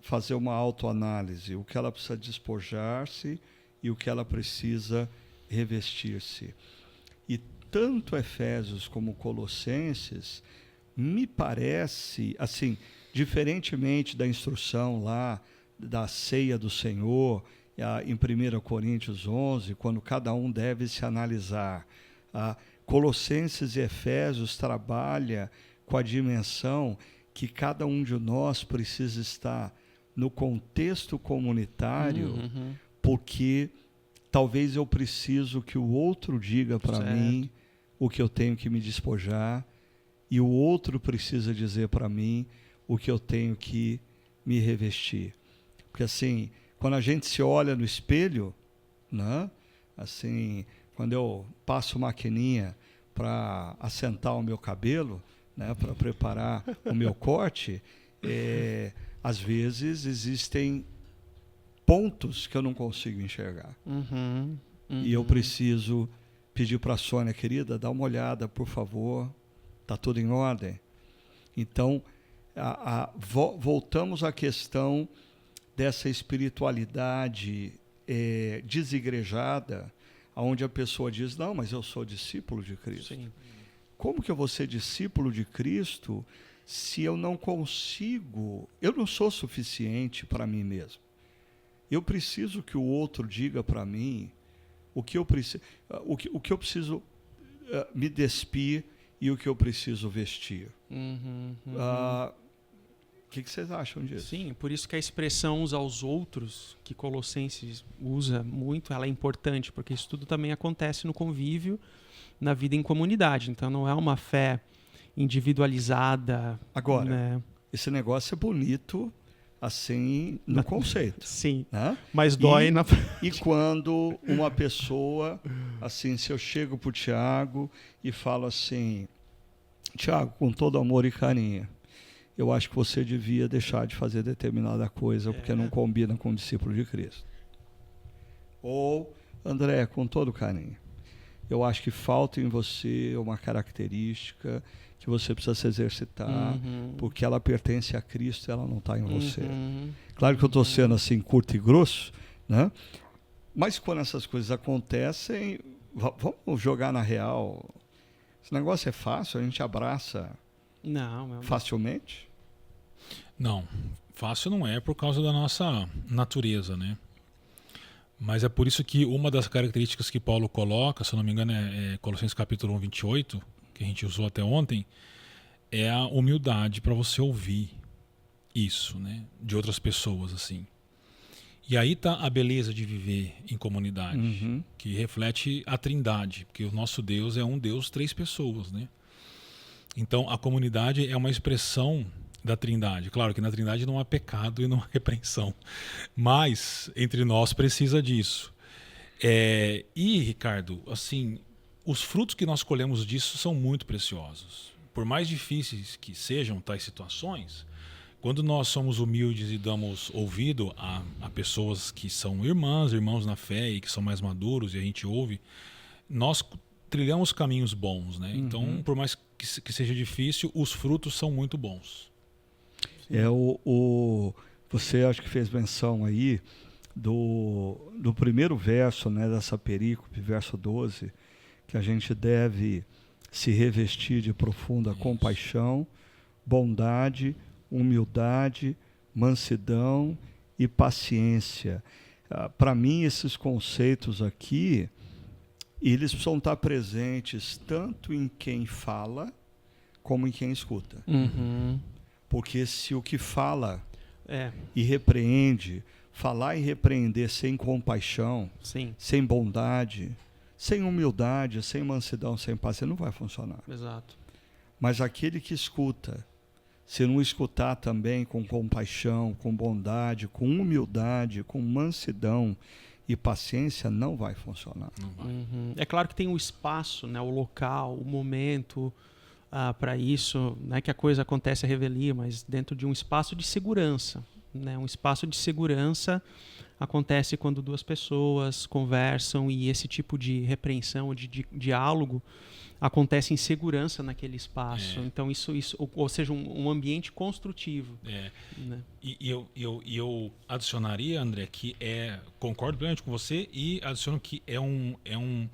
fazer uma autoanálise, o que ela precisa despojar-se e o que ela precisa revestir-se. E tanto Efésios como Colossenses, me parece, assim, diferentemente da instrução lá da ceia do Senhor, em 1 Coríntios 11, quando cada um deve se analisar, Colossenses e Efésios trabalha com a dimensão que cada um de nós precisa estar no contexto comunitário, porque talvez eu preciso que o outro diga para mim o que eu tenho que me despojar, e o outro precisa dizer para mim o que eu tenho que me revestir. Porque assim, quando a gente se olha no espelho, né? Assim, quando eu passo maquininha para assentar o meu cabelo, né? Para preparar o meu corte, às vezes existem pontos que eu não consigo enxergar. E eu preciso pedir para a Sônia, querida, dá uma olhada, por favor, está tudo em ordem? Então, voltamos à questão dessa espiritualidade desigrejada, onde a pessoa diz, não, mas eu sou discípulo de Cristo. Sim. Como que eu vou ser discípulo de Cristo se eu não consigo, eu não sou suficiente para mim mesmo? Eu preciso que o outro diga para mim o que eu preciso, o que eu preciso me despir e o que eu preciso vestir. O que vocês acham disso? Sim, por isso que a expressão uns aos outros, que Colossenses usa muito, ela é importante, porque isso tudo também acontece no convívio, na vida em comunidade. Então não é uma fé individualizada. Agora, né? Esse negócio é bonito, assim, no conceito. Sim, né? mas dói na... E quando uma pessoa, assim, se eu chego para o Tiago e falo assim, Tiago, com todo amor e carinho, eu acho que você devia deixar de fazer determinada coisa porque não combina com o discípulo de Cristo. Ou, André, com todo carinho, eu acho que falta em você uma característica que você precisa se exercitar, porque ela pertence a Cristo e ela não está em você. Claro que eu estou sendo assim curto e grosso, né? Mas quando essas coisas acontecem, vamos jogar na real. Esse negócio é fácil, a gente abraça facilmente? Não, fácil não é por causa da nossa natureza, né? Mas é por isso que uma das características que Paulo coloca, se eu não me engano é Colossenses capítulo 1, 28, que a gente usou até ontem, é a humildade para você ouvir isso, né? De outras pessoas, assim. E aí está a beleza de viver em comunidade, que reflete a trindade, porque o nosso Deus é um Deus, 3 pessoas, né? Então a comunidade é uma expressão da trindade. Claro que na trindade não há pecado e não há repreensão, mas entre nós precisa disso. E, Ricardo, assim, os frutos que nós colhemos disso são muito preciosos. Por mais difíceis que sejam tais situações, quando nós somos humildes e damos ouvido a pessoas que são irmãos na fé e que são mais maduros, e a gente ouve, nós trilhamos caminhos bons, né? Então, por mais que seja difícil, os frutos são muito bons. Você acho que fez menção aí do primeiro verso, né, dessa perícope, verso 12, que a gente deve se revestir de profunda compaixão, bondade, humildade, mansidão e paciência. Para mim, esses conceitos aqui, eles precisam estar presentes tanto em quem fala como em quem escuta. Porque se o que fala e repreende, falar e repreender sem compaixão, sem bondade, sem humildade, sem mansidão, sem paciência, não vai funcionar. Exato. Mas aquele que escuta, se não escutar também com compaixão, com bondade, com humildade, com mansidão e paciência, não vai funcionar. Não vai. É claro que tem o espaço, né, o local, o momento para isso, não é que a coisa acontece a revelia, mas dentro de um espaço de segurança, né, um espaço de segurança acontece quando duas pessoas conversam e esse tipo de repreensão, de diálogo, acontece em segurança naquele espaço. Então, ou seja, um ambiente construtivo. Né? E eu adicionaria, André, que concordo plenamente com você e adiciono que é um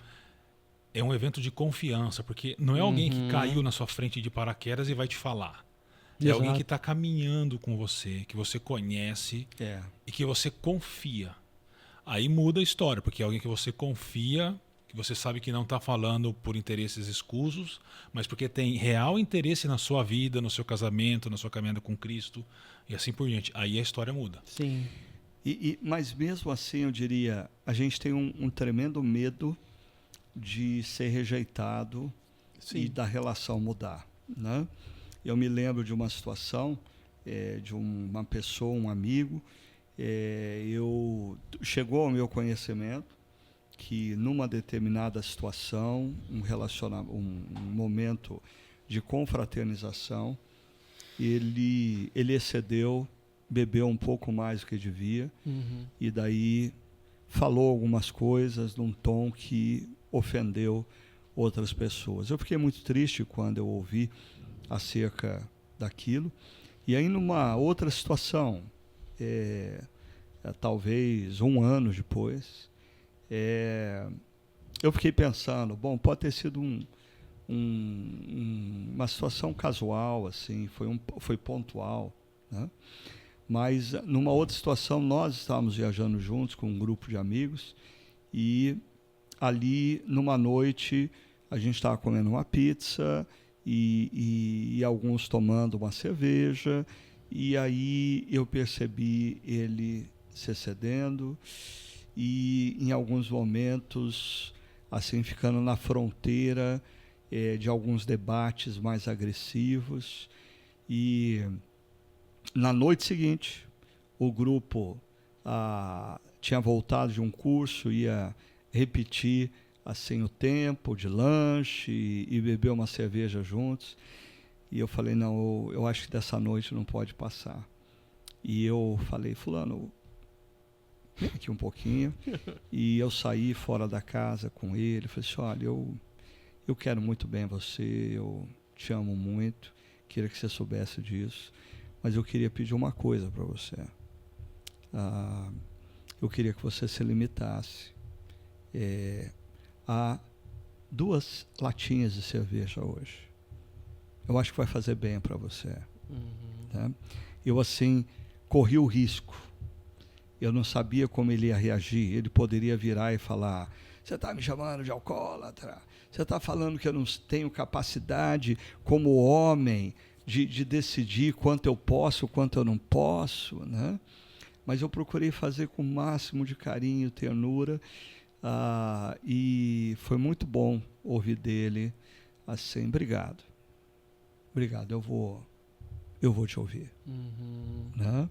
evento de confiança, porque não é alguém que caiu na sua frente de paraquedas e vai te falar. É alguém que está caminhando com você, que você conhece e que você confia. Aí muda a história, porque é alguém que você confia, que você sabe que não está falando por interesses escusos, mas porque tem real interesse na sua vida, no seu casamento, na sua caminhada com Cristo e assim por diante. Aí a história muda. Sim. Mas mesmo assim, eu diria, a gente tem um tremendo medo de ser rejeitado e da relação mudar, né? Eu me lembro de uma situação, de uma pessoa, um amigo, chegou ao meu conhecimento que numa determinada situação, um momento de confraternização, ele excedeu, bebeu um pouco mais do que devia, e daí falou algumas coisas num tom que ofendeu outras pessoas. Eu fiquei muito triste quando eu ouvi acerca daquilo. E aí, numa outra situação, talvez um ano depois, eu fiquei pensando, bom, pode ter sido uma situação casual, assim, foi pontual, né? Mas numa outra situação, nós estávamos viajando juntos com um grupo de amigos e ali, numa noite, a gente estava comendo uma pizza e alguns tomando uma cerveja, e aí eu percebi ele se excedendo e, em alguns momentos, assim, ficando na fronteira de alguns debates mais agressivos. E na noite seguinte, o grupo tinha voltado de um curso, ia repetir assim o tempo de lanche e beber uma cerveja juntos. E eu falei, não, eu acho que dessa noite não pode passar. E eu falei, fulano, vem aqui um pouquinho. E eu saí fora da casa com ele, falei assim, olha, eu quero muito bem você, eu te amo muito, queria que você soubesse disso, mas eu queria pedir uma coisa para você. Eu queria que você se limitasse a 2 latinhas de cerveja hoje. Eu acho que vai fazer bem para você. Tá? Eu, assim, corri o risco. Eu não sabia como ele ia reagir. Ele poderia virar e falar, você está me chamando de alcoólatra? Você está falando que eu não tenho capacidade como homem de decidir quanto eu posso, quanto eu não posso, né? Mas eu procurei fazer com o máximo de carinho, ternura, e foi muito bom ouvir dele assim, obrigado, eu vou te ouvir. Né?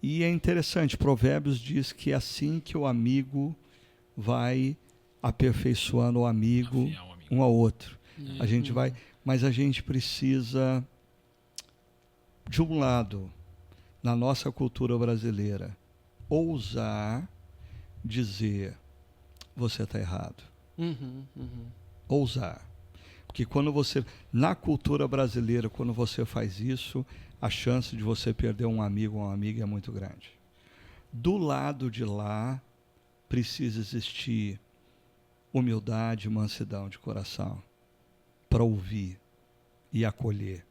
E é interessante, Provérbios diz que é assim que o amigo vai aperfeiçoando o amigo um ao outro. A gente vai, mas a gente precisa, de um lado, na nossa cultura brasileira, ousar dizer, você está errado. Ousar. Porque na cultura brasileira, quando você faz isso, a chance de você perder um amigo ou uma amiga é muito grande. Do lado de lá, precisa existir humildade e mansidão de coração para ouvir e acolher.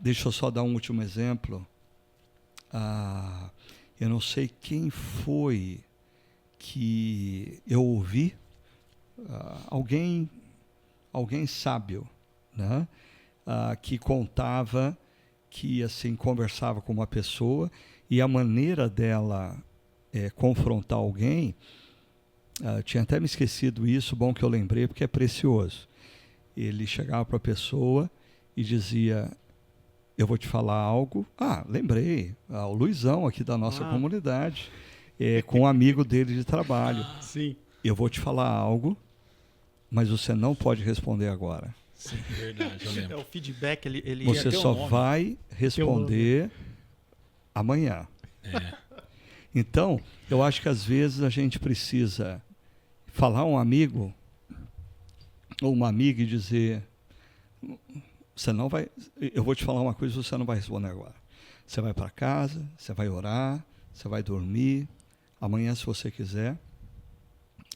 Deixa eu só dar um último exemplo. Eu não sei quem foi que eu ouvi, alguém sábio, né? Que contava que assim conversava com uma pessoa e a maneira dela confrontar alguém, tinha até me esquecido isso, bom que eu lembrei porque é precioso. Ele chegava para a pessoa e dizia, eu vou te falar algo. Lembrei, o Luizão aqui da nossa comunidade, com um amigo dele de trabalho. Sim. Eu vou te falar algo, mas você não pode responder agora. Sim, verdade, eu lembro. O feedback, ele você só vai responder amanhã. Então, eu acho que às vezes a gente precisa falar a um amigo ou uma amiga e dizer: você não vai, eu vou te falar uma coisa, você não vai responder agora. Você vai para casa, você vai orar, você vai dormir. Amanhã, se você quiser,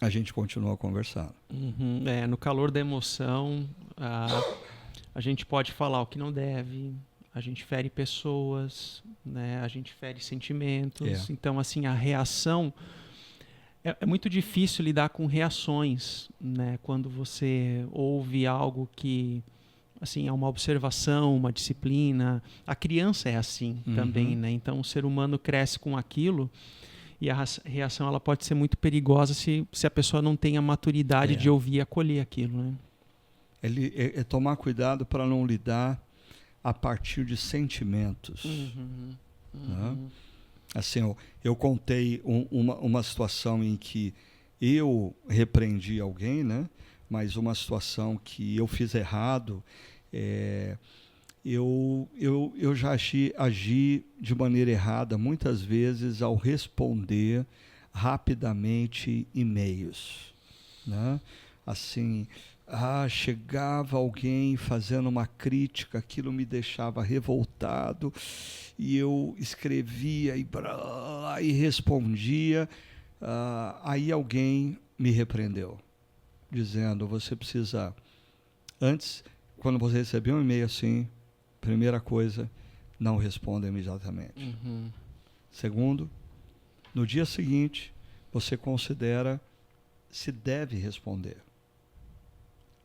a gente continua conversando. Uhum. No calor da emoção, a gente pode falar o que não deve, a gente fere pessoas, né? A gente fere sentimentos. Então, assim, a reação... É muito difícil lidar com reações, né? Quando você ouve algo que, assim, é uma observação, uma disciplina. A criança é assim também, né? Então, o ser humano cresce com aquilo e a reação ela pode ser muito perigosa se a pessoa não tem a maturidade de ouvir e acolher aquilo, né? É tomar cuidado para não lidar a partir de sentimentos. Né? Assim, eu contei uma situação em que eu repreendi alguém, né? Mas uma situação que eu fiz errado, eu já agi de maneira errada muitas vezes ao responder rapidamente e-mails, né? Assim, chegava alguém fazendo uma crítica, aquilo me deixava revoltado e eu escrevia e respondia. Aí alguém me repreendeu, dizendo: você precisa, antes, quando você receber um e-mail assim, primeira coisa, não responda imediatamente. Segundo, no dia seguinte, você considera se deve responder.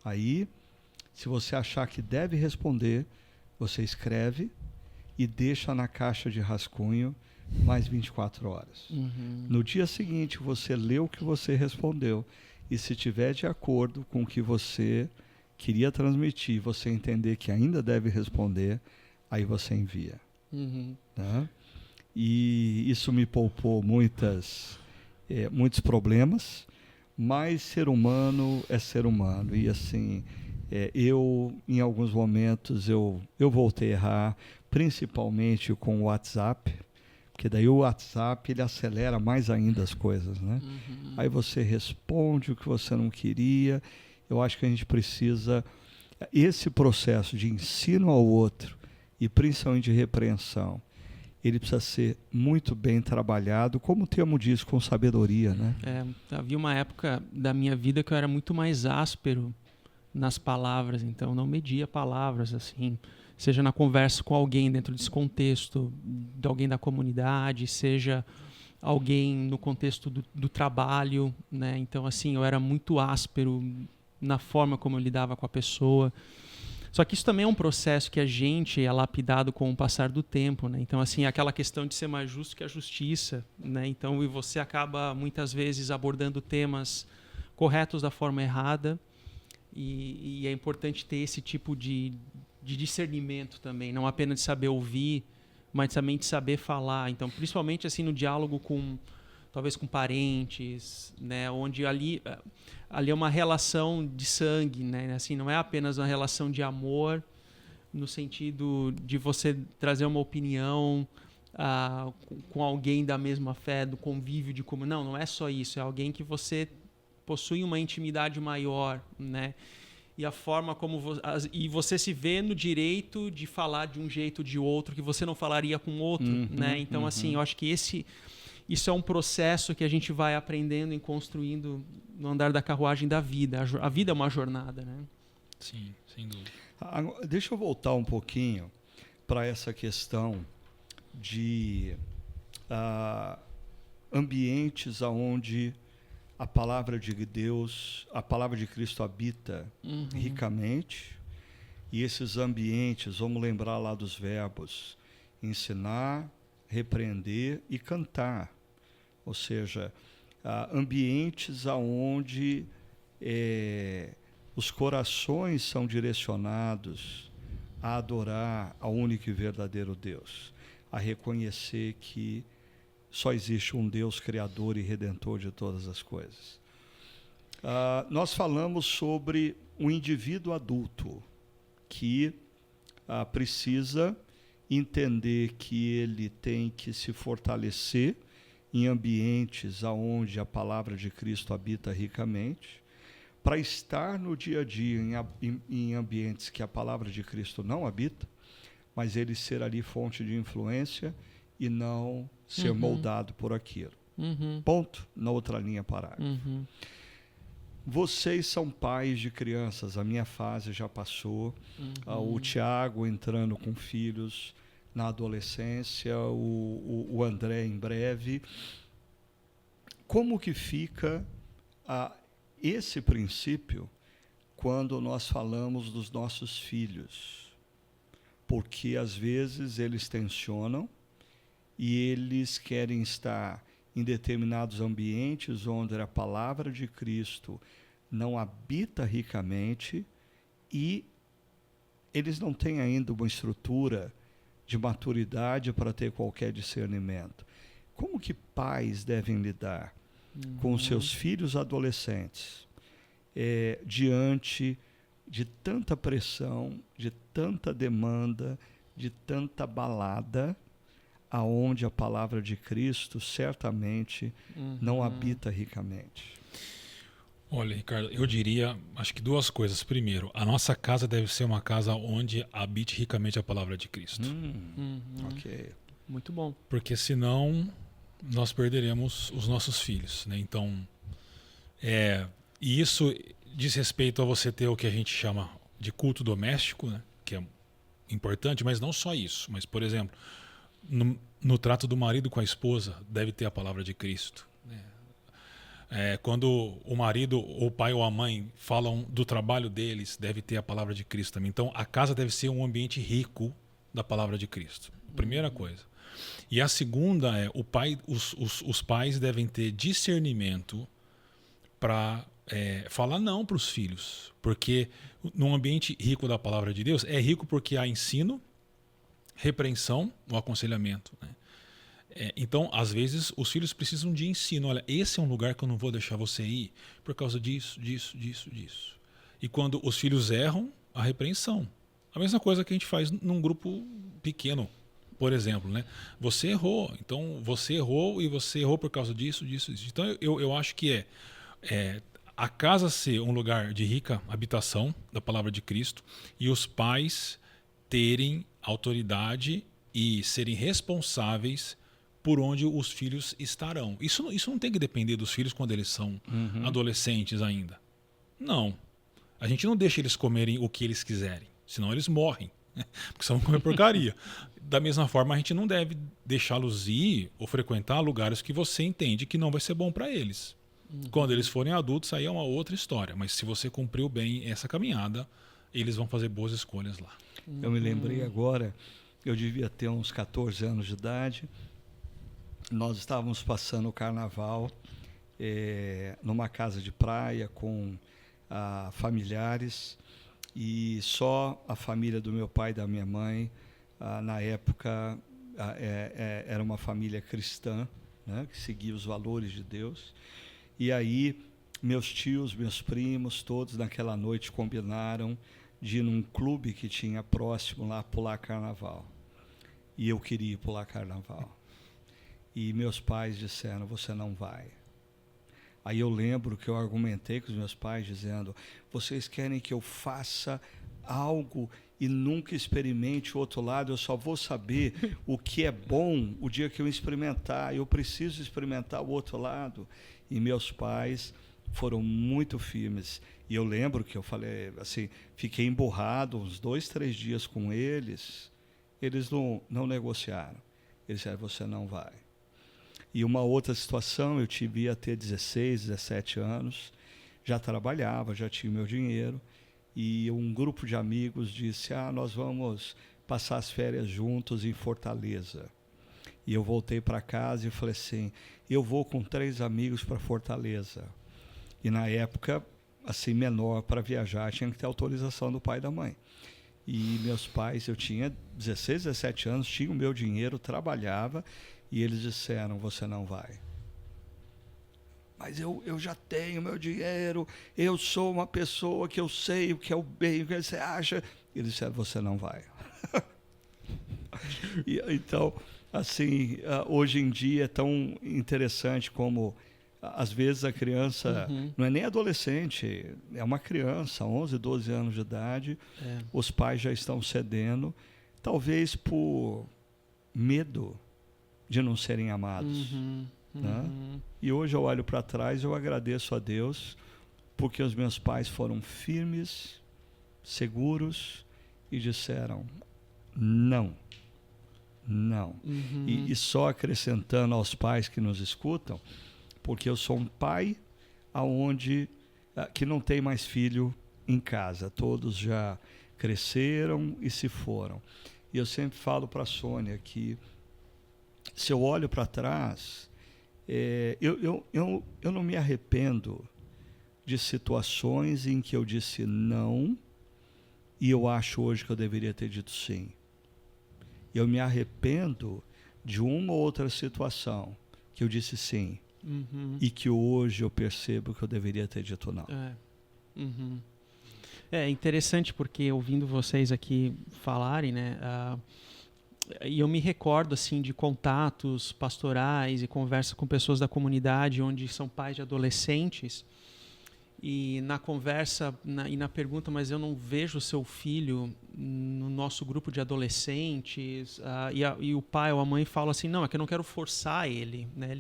Aí, se você achar que deve responder, você escreve e deixa na caixa de rascunho mais 24 horas. No dia seguinte, você lê o que você respondeu e se tiver de acordo com o que você queria transmitir, você entender que ainda deve responder, aí você envia. Tá? E isso me poupou muitos problemas, mas ser humano é ser humano. E assim, em alguns momentos, eu voltei a errar, principalmente com o WhatsApp, porque daí o WhatsApp ele acelera mais ainda as coisas, né? Aí você responde o que você não queria. Eu acho que a gente precisa, esse processo de ensino ao outro, e principalmente de repreensão, ele precisa ser muito bem trabalhado, como o termo diz, com sabedoria, né? Havia uma época da minha vida que eu era muito mais áspero nas palavras, então não media palavras, assim, seja na conversa com alguém dentro desse contexto, de alguém da comunidade, seja alguém no contexto do trabalho, né? Então, assim, eu era muito áspero na forma como eu lidava com a pessoa. Só que isso também é um processo que a gente é lapidado com o passar do tempo, né? Então, assim, aquela questão de ser mais justo que a justiça, né? Então, e você acaba, muitas vezes, abordando temas corretos da forma errada e é importante ter esse tipo de discernimento também, não apenas de saber ouvir, mas também de saber falar. Então, principalmente, assim, no diálogo talvez com parentes, né? Onde ali é uma relação de sangue, né? Assim, não é apenas uma relação de amor, no sentido de você trazer uma opinião com alguém da mesma fé, do convívio de como não é só isso, é alguém que você possui uma intimidade maior, né? E a forma como e você se vê no direito de falar de um jeito ou de outro que você não falaria com outro, né? Então, assim, eu acho que isso é um processo que a gente vai aprendendo e construindo no andar da carruagem da vida. A vida é uma jornada, né? Sim, sem dúvida. Deixa eu voltar um pouquinho para essa questão de ambientes onde a palavra de Deus, a palavra de Cristo habita ricamente. E esses ambientes, vamos lembrar lá dos verbos: ensinar, repreender e cantar. Ou seja, ambientes onde os corações são direcionados a adorar ao único e verdadeiro Deus, a reconhecer que só existe um Deus criador e redentor de todas as coisas. Nós falamos sobre um indivíduo adulto que precisa entender que ele tem que se fortalecer em ambientes onde a palavra de Cristo habita ricamente, para estar no dia a dia em ambientes que a palavra de Cristo não habita, mas ele ser ali fonte de influência e não ser moldado por aquilo. Ponto. Na outra linha, parágrafo. Vocês são pais de crianças, a minha fase já passou. O Tiago entrando com filhos na adolescência, o André em breve. Como que fica esse princípio quando nós falamos dos nossos filhos? Porque às vezes eles tensionam e eles querem estar em determinados ambientes onde a palavra de Cristo não habita ricamente e eles não têm ainda uma estrutura de maturidade para ter qualquer discernimento. Como que pais devem lidar com os seus filhos adolescentes diante de tanta pressão, de tanta demanda, de tanta balada, aonde a palavra de Cristo certamente não habita ricamente? Olha, Ricardo, eu diria, acho que duas coisas. Primeiro, a nossa casa deve ser uma casa onde habite ricamente a palavra de Cristo. Ok. Muito bom. Porque senão nós perderemos os nossos filhos, né? Então, e isso diz respeito a você ter o que a gente chama de culto doméstico, né? Que é importante, mas não só isso. Mas, por exemplo, no trato do marido com a esposa, deve ter a palavra de Cristo. Quando o marido, ou o pai ou a mãe falam do trabalho deles, deve ter a palavra de Cristo também. Então, a casa deve ser um ambiente rico da palavra de Cristo. Primeira coisa. E a segunda os pais devem ter discernimento para falar não para os filhos. Porque num ambiente rico da palavra de Deus, é rico porque há ensino, repreensão, o aconselhamento, né? Então, às vezes, os filhos precisam de ensino. Olha, esse é um lugar que eu não vou deixar você ir por causa disso. E quando os filhos erram, a repreensão. A mesma coisa que a gente faz num grupo pequeno, por exemplo, né? Você errou, então você errou e você errou por causa disso. Então, eu acho que a casa ser um lugar de rica habitação da palavra de Cristo e os pais terem autoridade e serem responsáveis por onde os filhos estarão. Isso não tem que depender dos filhos quando eles são adolescentes ainda. Não. A gente não deixa eles comerem o que eles quiserem, senão eles morrem, né? Porque só vão comer porcaria. Da mesma forma, a gente não deve deixá-los ir ou frequentar lugares que você entende que não vai ser bom para eles. Quando eles forem adultos, aí é uma outra história. Mas se você cumpriu bem essa caminhada, eles vão fazer boas escolhas lá. Eu me lembrei agora, eu devia ter uns 14 anos de idade. Nós estávamos passando o carnaval numa casa de praia com familiares, e só a família do meu pai e da minha mãe, na época, era uma família cristã, né, que seguia os valores de Deus. E aí meus tios, meus primos, todos naquela noite combinaram de ir num clube que tinha próximo lá pular carnaval. E eu queria pular carnaval. E meus pais disseram, você não vai. Aí eu lembro que eu argumentei com os meus pais dizendo, vocês querem que eu faça algo e nunca experimente o outro lado? Eu só vou saber o que é bom o dia que eu experimentar. Eu preciso experimentar o outro lado. E meus pais foram muito firmes. E eu lembro que eu falei assim, fiquei emburrado uns 2, 3 dias com eles. Eles não negociaram. Eles disseram, você não vai. E uma outra situação, eu ia ter 16, 17 anos, já trabalhava, já tinha meu dinheiro, e um grupo de amigos disse, nós vamos passar as férias juntos em Fortaleza. E eu voltei para casa e falei assim, eu vou com 3 amigos para Fortaleza. E na época, assim, menor para viajar, tinha que ter autorização do pai e da mãe. E meus pais, eu tinha 16, 17 anos, tinha o meu dinheiro, trabalhava, e eles disseram, você não vai. Mas eu já tenho meu dinheiro, eu sou uma pessoa que eu sei o que é o bem, o que você acha. Eles disseram, você não vai. E, então, assim, hoje em dia é tão interessante como, às vezes, a criança não é nem adolescente, é uma criança, 11, 12 anos de idade, os pais já estão cedendo, talvez por medo de não serem amados. Né? E hoje eu olho para trás e eu agradeço a Deus, porque os meus pais foram firmes, seguros e disseram não. Não. E só acrescentando aos pais que nos escutam, porque eu sou um pai que não tem mais filho em casa. Todos já cresceram e se foram. E eu sempre falo para a Sônia que, se eu olho para trás, eu não me arrependo de situações em que eu disse não e eu acho hoje que eu deveria ter dito sim. Eu me arrependo de uma ou outra situação que eu disse sim e que hoje eu percebo que eu deveria ter dito não. É interessante porque, ouvindo vocês aqui falarem, né, e eu me recordo assim de contatos pastorais e conversa com pessoas da comunidade onde são pais de adolescentes, e na conversa e na pergunta, mas eu não vejo o seu filho no nosso grupo de adolescentes, e o pai ou a mãe falam assim, não, é que eu não quero forçar ele, né?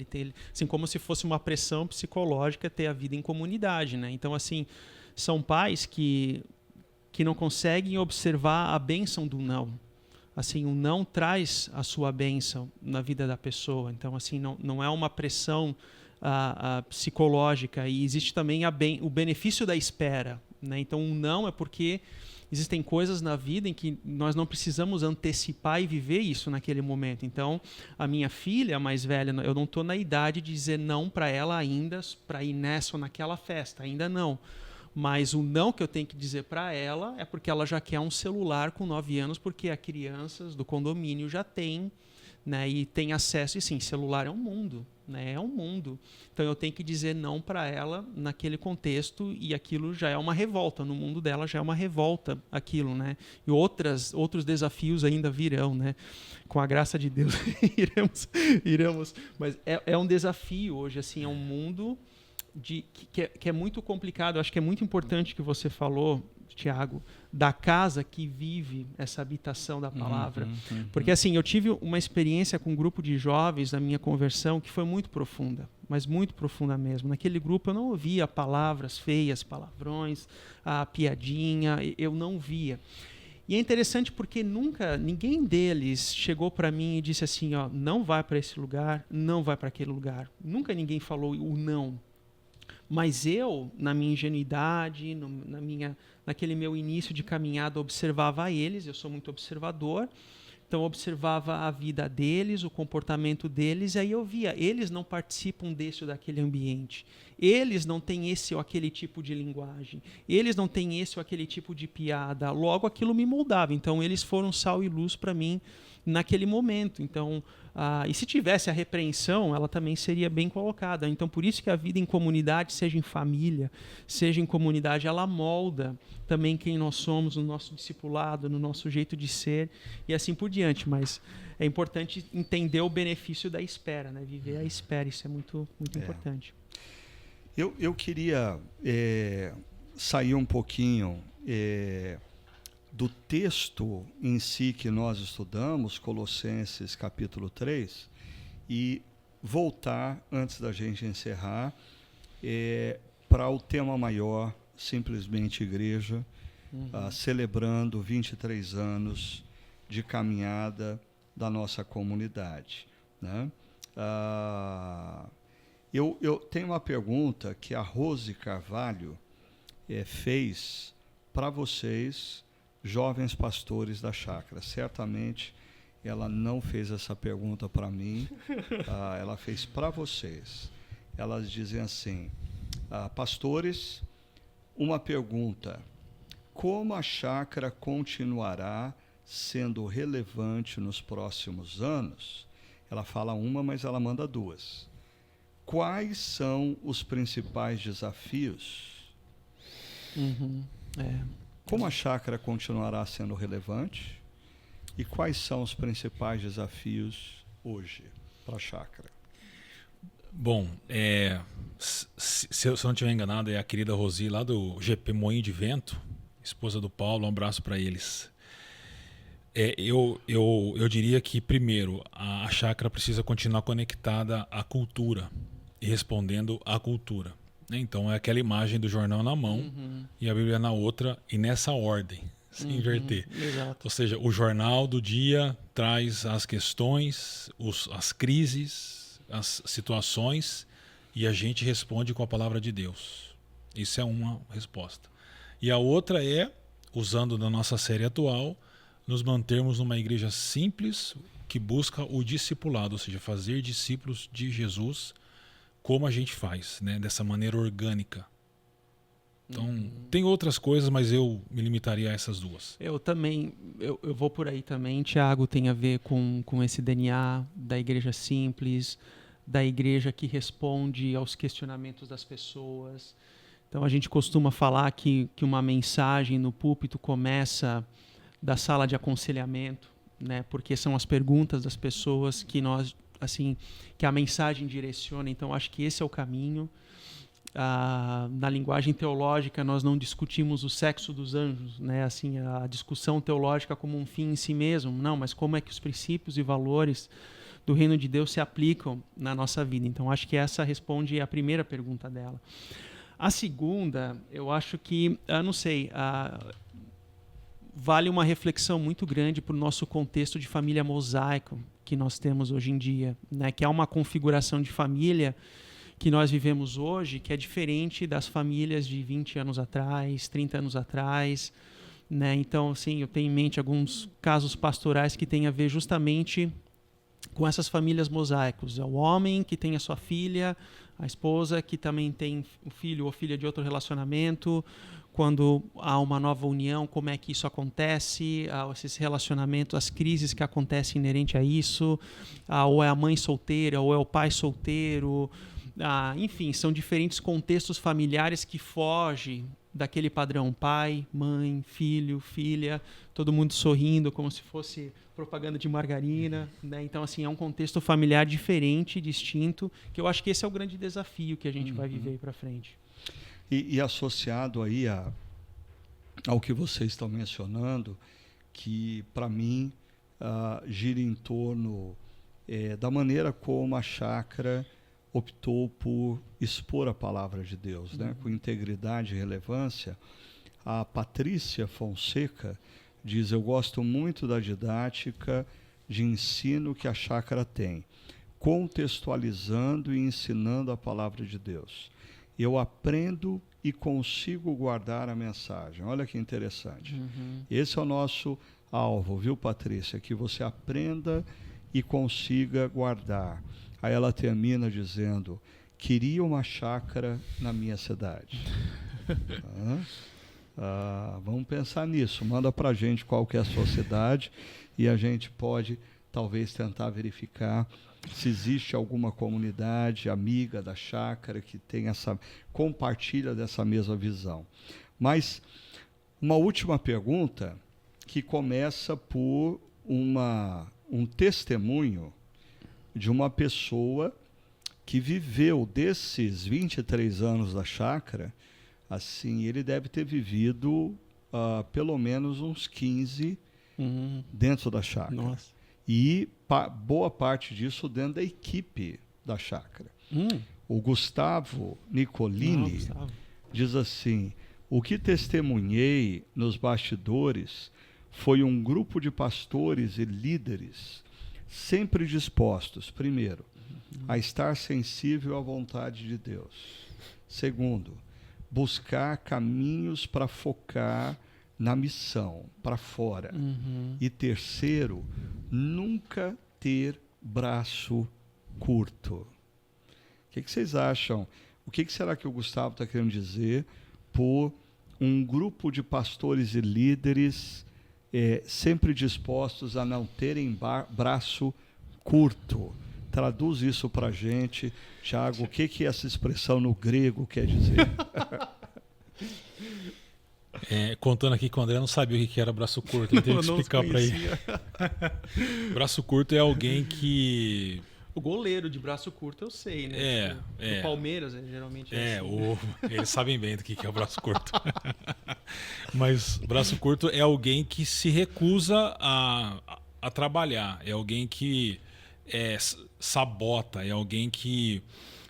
Assim, como se fosse uma pressão psicológica ter a vida em comunidade, né? Então, assim, são pais que não conseguem observar a bênção do não. Assim, o não traz a sua bênção na vida da pessoa. Então, assim, não é uma pressão psicológica, e existe também o benefício da espera, né? Então, o não é porque existem coisas na vida em que nós não precisamos antecipar e viver isso naquele momento. Então, a minha filha mais velha, eu não estou na idade de dizer não para ela ainda, para ir nessa ou naquela festa, ainda não. Mas o não que eu tenho que dizer para ela é porque ela já quer um celular com 9 anos, porque as crianças do condomínio já têm, né, e tem acesso. E sim, celular é um mundo, né, é um mundo. Então eu tenho que dizer não para ela naquele contexto, e aquilo já é uma revolta. No mundo dela já é uma revolta aquilo, né? E outros desafios ainda virão, né? Com a graça de Deus iremos. Mas é um desafio hoje, assim, é um mundo que é muito complicado. Eu acho que é muito importante que você falou, Tiago, da casa que vive essa habitação da palavra. Porque, assim, eu tive uma experiência com um grupo de jovens na minha conversão que foi muito profunda, mas muito profunda mesmo. Naquele grupo eu não ouvia palavras feias, palavrões, a piadinha, eu não via. E é interessante porque ninguém deles chegou para mim e disse assim, ó, não vai para esse lugar, não vai para aquele lugar. Nunca ninguém falou o não. Mas eu, na minha ingenuidade, naquele meu início de caminhada, observava eles, eu sou muito observador, então eu observava a vida deles, o comportamento deles, e aí eu via, eles não participam desse ou daquele ambiente, eles não têm esse ou aquele tipo de linguagem, eles não têm esse ou aquele tipo de piada, logo aquilo me moldava. Então eles foram sal e luz para mim naquele momento. Então, e se tivesse a repreensão, ela também seria bem colocada. Então, por isso que a vida em comunidade, seja em família, seja em comunidade, ela molda também quem nós somos, no nosso discipulado, no nosso jeito de ser e assim por diante. Mas é importante entender o benefício da espera, né? Viver a espera, isso é muito, muito importante. Eu queria sair um pouquinho do texto em si que nós estudamos, Colossenses capítulo 3, e voltar, antes da gente encerrar, para o tema maior, simplesmente igreja, celebrando 23 anos de caminhada da nossa comunidade, né? Eu tenho uma pergunta que a Rose Carvalho fez para vocês, jovens pastores da chácara. Certamente ela não fez essa pergunta para mim, ela fez para vocês. Elas dizem assim, pastores, uma pergunta: como a chácara continuará sendo relevante nos próximos anos? Ela fala uma, mas ela manda duas. Quais são os principais desafios? Como a chácara continuará sendo relevante? E quais são os principais desafios hoje para a chácara? Bom, se eu não estiver enganado, é a querida Rosi lá do GP Moinho de Vento, esposa do Paulo, um abraço para eles. Eu diria que, primeiro, a chácara precisa continuar conectada à cultura e respondendo à cultura. Então, é aquela imagem do jornal na mão e a Bíblia na outra, e nessa ordem, sem inverter. Exato. Ou seja, o jornal do dia traz as questões, as crises, as situações, e a gente responde com a palavra de Deus. Isso é uma resposta. E a outra é, usando da nossa série atual, nos mantermos numa igreja simples que busca o discipulado, ou seja, fazer discípulos de Jesus como a gente faz, né? Dessa maneira orgânica. Então, tem outras coisas, mas eu me limitaria a essas duas. Eu também, eu vou por aí também, Tiago, tem a ver com esse DNA da igreja simples, da igreja que responde aos questionamentos das pessoas. Então, a gente costuma falar que uma mensagem no púlpito começa da sala de aconselhamento, né? Porque são as perguntas das pessoas que que a mensagem direciona. Então, acho que esse é o caminho. Na linguagem teológica, nós não discutimos o sexo dos anjos, né? Assim, a discussão teológica como um fim em si mesmo, não, mas como é que os princípios e valores do reino de Deus se aplicam na nossa vida. Então, acho que essa responde a primeira pergunta dela. A segunda, eu acho que, não sei, vale uma reflexão muito grande para o nosso contexto de família mosaico que nós temos hoje em dia, né? Que é uma configuração de família que nós vivemos hoje, que é diferente das famílias de 20 anos atrás, 30 anos atrás, né? Então, assim, eu tenho em mente alguns casos pastorais que têm a ver justamente com essas famílias mosaicos. É o homem que tem a sua filha, a esposa que também tem o filho ou filha de outro relacionamento. Quando há uma nova união, como é que isso acontece, esses relacionamentos, as crises que acontecem inerente a isso, ou é a mãe solteira, ou é o pai solteiro, enfim, são diferentes contextos familiares que fogem daquele padrão pai, mãe, filho, filha, todo mundo sorrindo como se fosse propaganda de margarina, né? Então, assim, é um contexto familiar diferente, distinto, que eu acho que esse é o grande desafio que a gente vai viver aí para frente. E associado aí ao que vocês estão mencionando, que para mim gira em torno da maneira como a chácara optou por expor a palavra de Deus, né? Com integridade e relevância. A Patrícia Fonseca diz: eu gosto muito da didática de ensino que a chácara tem, contextualizando e ensinando a palavra de Deus. Eu aprendo e consigo guardar a mensagem. Olha que interessante. Esse é o nosso alvo, viu, Patrícia? Que você aprenda e consiga guardar. Aí ela termina dizendo: queria uma chácara na minha cidade. Vamos pensar nisso. Manda para a gente qual que é a sua cidade e a gente pode talvez tentar verificar se existe alguma comunidade amiga da chácara que tem compartilha dessa mesma visão. Mas uma última pergunta que começa por um testemunho de uma pessoa que viveu desses 23 anos da chácara, assim, ele deve ter vivido pelo menos uns 15 dentro da chácara. Nossa. E boa parte disso dentro da equipe da chácara. O Gustavo Nicolini diz assim: o que testemunhei nos bastidores foi um grupo de pastores e líderes sempre dispostos, primeiro, a estar sensível à vontade de Deus. Segundo, buscar caminhos para focar na missão, para fora. E terceiro, nunca ter braço curto. O que vocês acham? O que será que o Gustavo está querendo dizer por um grupo de pastores e líderes sempre dispostos a não terem braço curto? Traduz isso para a gente, Tiago. O que essa expressão no grego quer dizer? contando aqui que o André não sabia o que era braço curto. Ele teve que explicar para ele. Braço curto é alguém que... O goleiro de braço curto eu sei, né? O Palmeiras, geralmente é assim. Eles sabem bem do que é o braço curto. Mas braço curto é alguém que se recusa a trabalhar. É alguém que sabota. É alguém que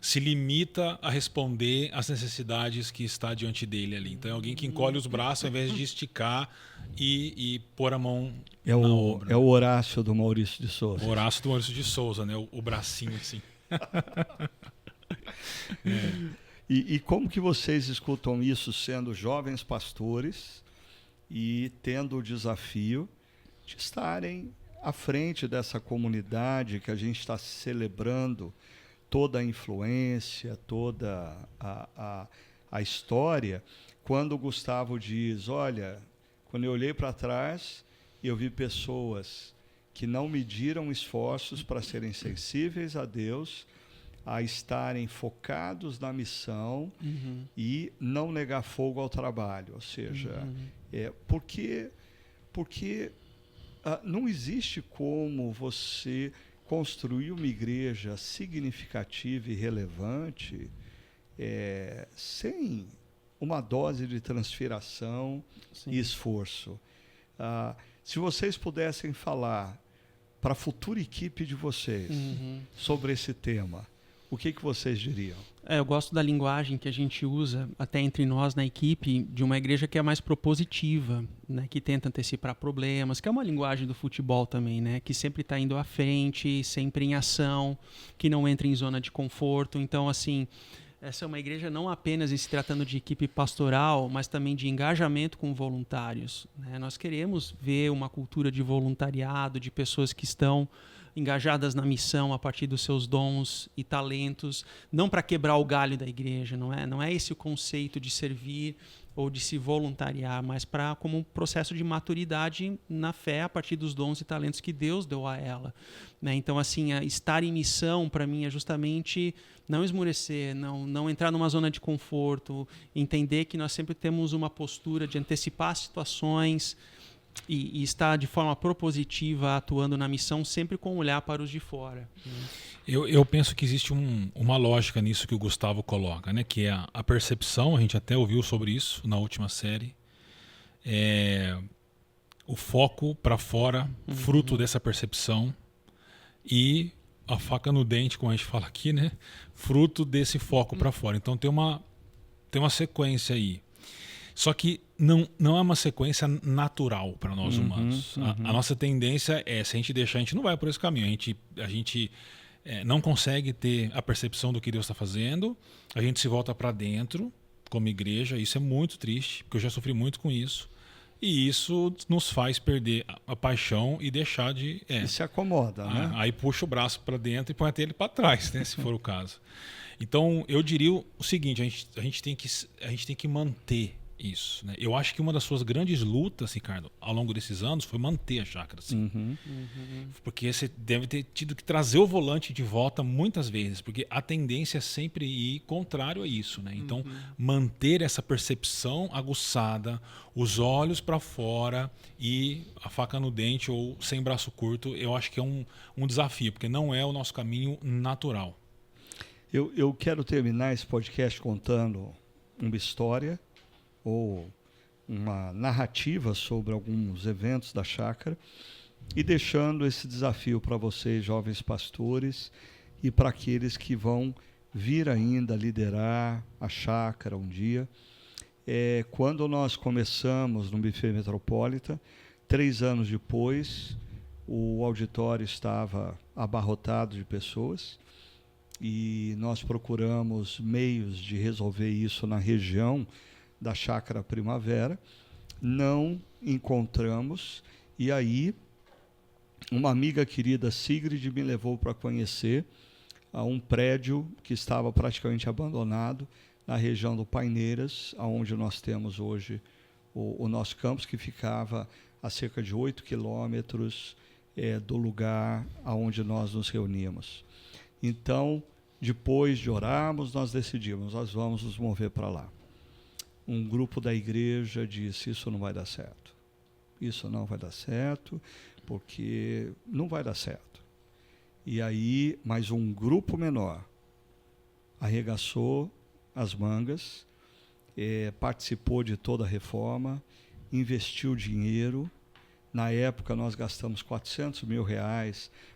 se limita a responder às necessidades que está diante dele ali. Então é alguém que encolhe os braços ao invés de esticar e pôr a mão na obra. É o Horácio do Maurício de Souza. O Horácio do Maurício de Souza, né? O bracinho assim. E como que vocês escutam isso sendo jovens pastores e tendo o desafio de estarem à frente dessa comunidade que a gente está celebrando toda a influência, toda a história, quando o Gustavo diz, olha, quando eu olhei para trás, eu vi pessoas que não mediram esforços para serem sensíveis a Deus, a estarem focados na missão e não negar fogo ao trabalho. Ou seja, porque não existe como você construir uma igreja significativa e relevante sem uma dose de transpiração e esforço. Se vocês pudessem falar para a futura equipe de vocês sobre esse tema, o que vocês diriam? Eu gosto da linguagem que a gente usa até entre nós na equipe de uma igreja que é mais propositiva, né, que tenta antecipar problemas, que é uma linguagem do futebol também, né, que sempre está indo à frente, sempre em ação, que não entra em zona de conforto. Então, assim, essa é uma igreja não apenas em se tratando de equipe pastoral, mas também de engajamento com voluntários, né? Nós queremos ver uma cultura de voluntariado, de pessoas que estão engajadas na missão a partir dos seus dons e talentos, não para quebrar o galho da igreja, não é esse o conceito de servir ou de se voluntariar, mas como um processo de maturidade na fé a partir dos dons e talentos que Deus deu a ela, né? Então, assim, estar em missão para mim é justamente não esmorecer, não entrar numa zona de conforto, entender que nós sempre temos uma postura de antecipar situações e estar de forma propositiva atuando na missão, sempre com um olhar para os de fora. Eu penso que existe uma lógica nisso que o Gustavo coloca, né? Que é a percepção, a gente até ouviu sobre isso na última série, o foco para fora, fruto dessa percepção, e a faca no dente, como a gente fala aqui, né? Fruto desse foco para fora. Então tem uma sequência aí. Só que não é uma sequência natural para nós humanos. A nossa tendência se a gente deixar, a gente não vai por esse caminho. A gente não consegue ter a percepção do que Deus está fazendo. A gente se volta para dentro, como igreja. Isso é muito triste, porque eu já sofri muito com isso. E isso nos faz perder a paixão e deixar de... E se acomoda, né? Aí puxa o braço para dentro e põe até ele para trás, né, se for o caso. Então, eu diria o seguinte, a gente tem que manter isso, né? Eu acho que uma das suas grandes lutas, Ricardo, ao longo desses anos, foi manter a chácara. Assim. Porque você deve ter tido que trazer o volante de volta muitas vezes, porque a tendência é sempre ir contrário a isso, né? Então, manter essa percepção aguçada, os olhos para fora e a faca no dente ou sem braço curto, eu acho que é um desafio, porque não é o nosso caminho natural. Eu quero terminar esse podcast contando uma história ou uma narrativa sobre alguns eventos da chácara e deixando esse desafio para vocês, jovens pastores, e para aqueles que vão vir ainda liderar a chácara um dia. Quando nós começamos no Buffet Metropolitan, 3 anos depois, o auditório estava abarrotado de pessoas e nós procuramos meios de resolver isso na região da Chácara Primavera, não encontramos, e aí uma amiga querida, Sigrid, me levou para conhecer um prédio que estava praticamente abandonado na região do Paineiras, onde nós temos hoje o nosso campus, que ficava a cerca de 8 quilômetros do lugar onde nós nos reuníamos. Então, depois de orarmos, nós decidimos, nós vamos nos mover para lá. um grupo da igreja disse, isso não vai dar certo. Isso não vai dar certo, porque não vai dar certo. E aí, mais um grupo menor arregaçou as mangas, participou de toda a reforma, investiu dinheiro. Na época, nós gastamos R$400 mil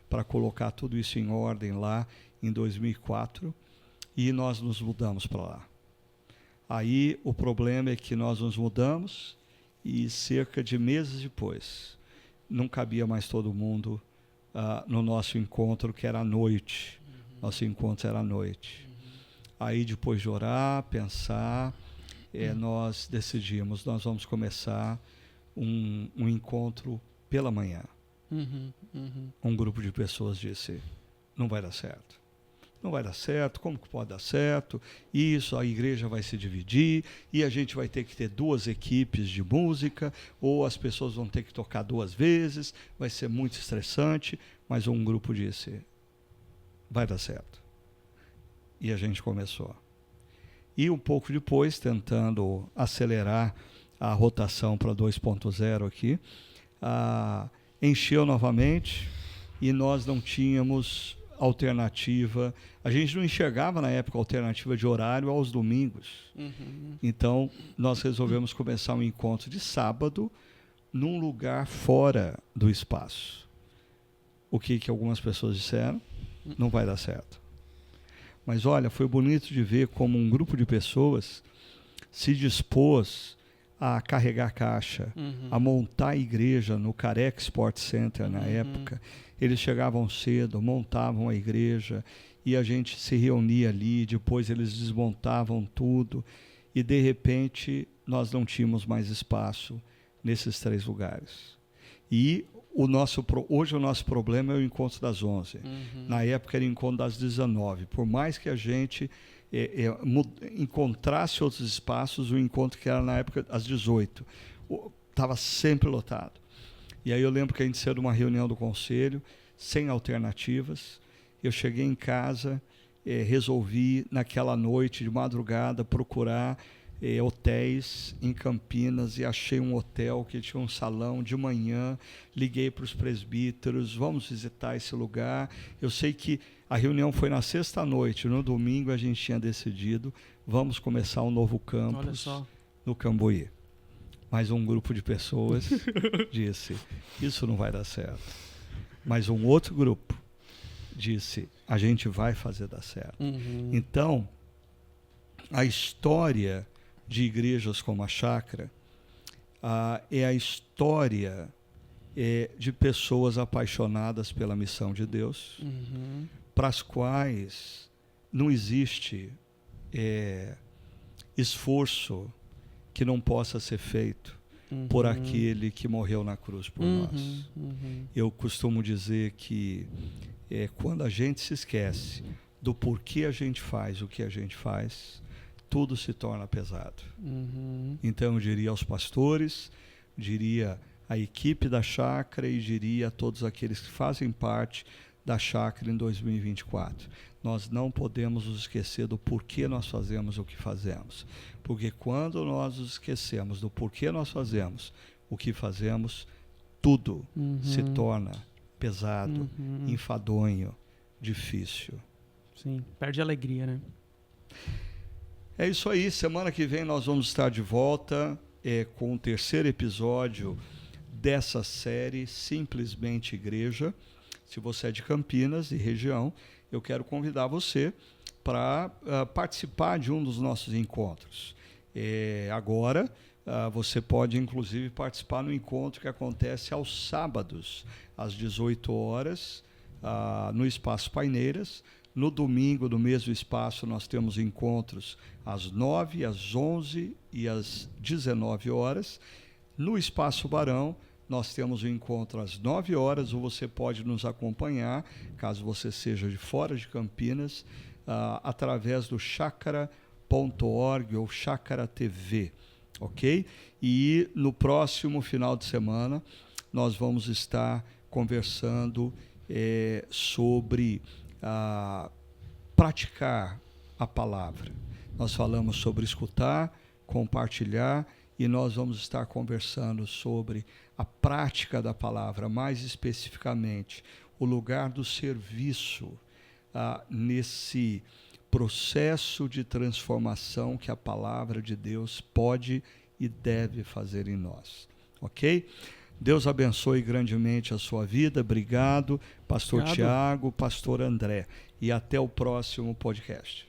para colocar tudo isso em ordem lá em 2004, e nós nos mudamos para lá. Aí, o problema é que nós nos mudamos e cerca de meses depois, não cabia mais todo mundo no nosso encontro, que era à noite. Nosso encontro era à noite. Aí, depois de orar, pensar, nós decidimos, nós vamos começar um encontro pela manhã. Um grupo de pessoas disse, não vai dar certo. Não vai dar certo, como que pode dar certo? Isso, a igreja vai se dividir e a gente vai ter que ter 2 equipes de música, ou as pessoas vão ter que tocar 2 vezes, vai ser muito estressante, mas um grupo disse, vai dar certo. E a gente começou. E um pouco depois, tentando acelerar a rotação para 2.0 aqui, encheu novamente e nós não tínhamos alternativa. A gente não enxergava na época alternativa de horário aos domingos. Então, nós resolvemos começar um encontro de sábado num lugar fora do espaço. O que algumas pessoas disseram? Não vai dar certo. Mas olha, foi bonito de ver como um grupo de pessoas se dispôs a carregar caixa, a montar a igreja no Careca Sport Center na época. Eles chegavam cedo, montavam a igreja e a gente se reunia ali, depois eles desmontavam tudo e de repente nós não tínhamos mais espaço nesses 3 lugares. E hoje o nosso problema é o encontro das 11. Na época era o encontro das 19. Por mais que a gente encontrasse outros espaços, o encontro que era na época às 18 estava sempre lotado. E aí eu lembro que a gente saiu de uma reunião do conselho sem alternativas. Eu cheguei em casa, resolvi naquela noite de madrugada procurar hotéis em Campinas e achei um hotel que tinha um salão de manhã. Liguei para os presbíteros, vamos visitar esse lugar. Eu sei que a reunião foi na sexta-noite, no domingo a gente tinha decidido, vamos começar um novo campus no Cambuí. Mas um grupo de pessoas disse, isso não vai dar certo. Mas um outro grupo disse, a gente vai fazer dar certo. Então, a história de igrejas como a Chácara é a história de pessoas apaixonadas pela missão de Deus, para as quais não existe esforço que não possa ser feito por aquele que morreu na cruz por nós. Eu costumo dizer que quando a gente se esquece do porquê a gente faz o que a gente faz, tudo se torna pesado. Então eu diria aos pastores, diria à equipe da Chácara e diria a todos aqueles que fazem parte da Chácara em 2024. Nós não podemos nos esquecer do porquê nós fazemos o que fazemos. Porque quando nós nos esquecemos do porquê nós fazemos o que fazemos, tudo se torna pesado, enfadonho, difícil. Sim, perde a alegria, né? É isso aí. Semana que vem nós vamos estar de volta com o 3º episódio dessa série Simplesmente Igreja. Se você é de Campinas e região, eu quero convidar você para participar de um dos nossos encontros. Agora, você pode, inclusive, participar no encontro que acontece aos sábados, às 18 horas, no Espaço Paineiras. No domingo, no mesmo espaço, nós temos encontros às 9, às 11 e às 19 horas. No Espaço Barão, nós temos um encontro às 9 horas, ou você pode nos acompanhar, caso você seja de fora de Campinas, através do chácara.org ou Chácara TV, ok? E no próximo final de semana, nós vamos estar conversando sobre praticar a palavra. Nós falamos sobre escutar, compartilhar, e nós vamos estar conversando sobre a prática da palavra, mais especificamente o lugar do serviço nesse processo de transformação que a palavra de Deus pode e deve fazer em nós. Ok? Deus abençoe grandemente a sua vida. Obrigado, pastor Tiago, pastor André. E até o próximo podcast.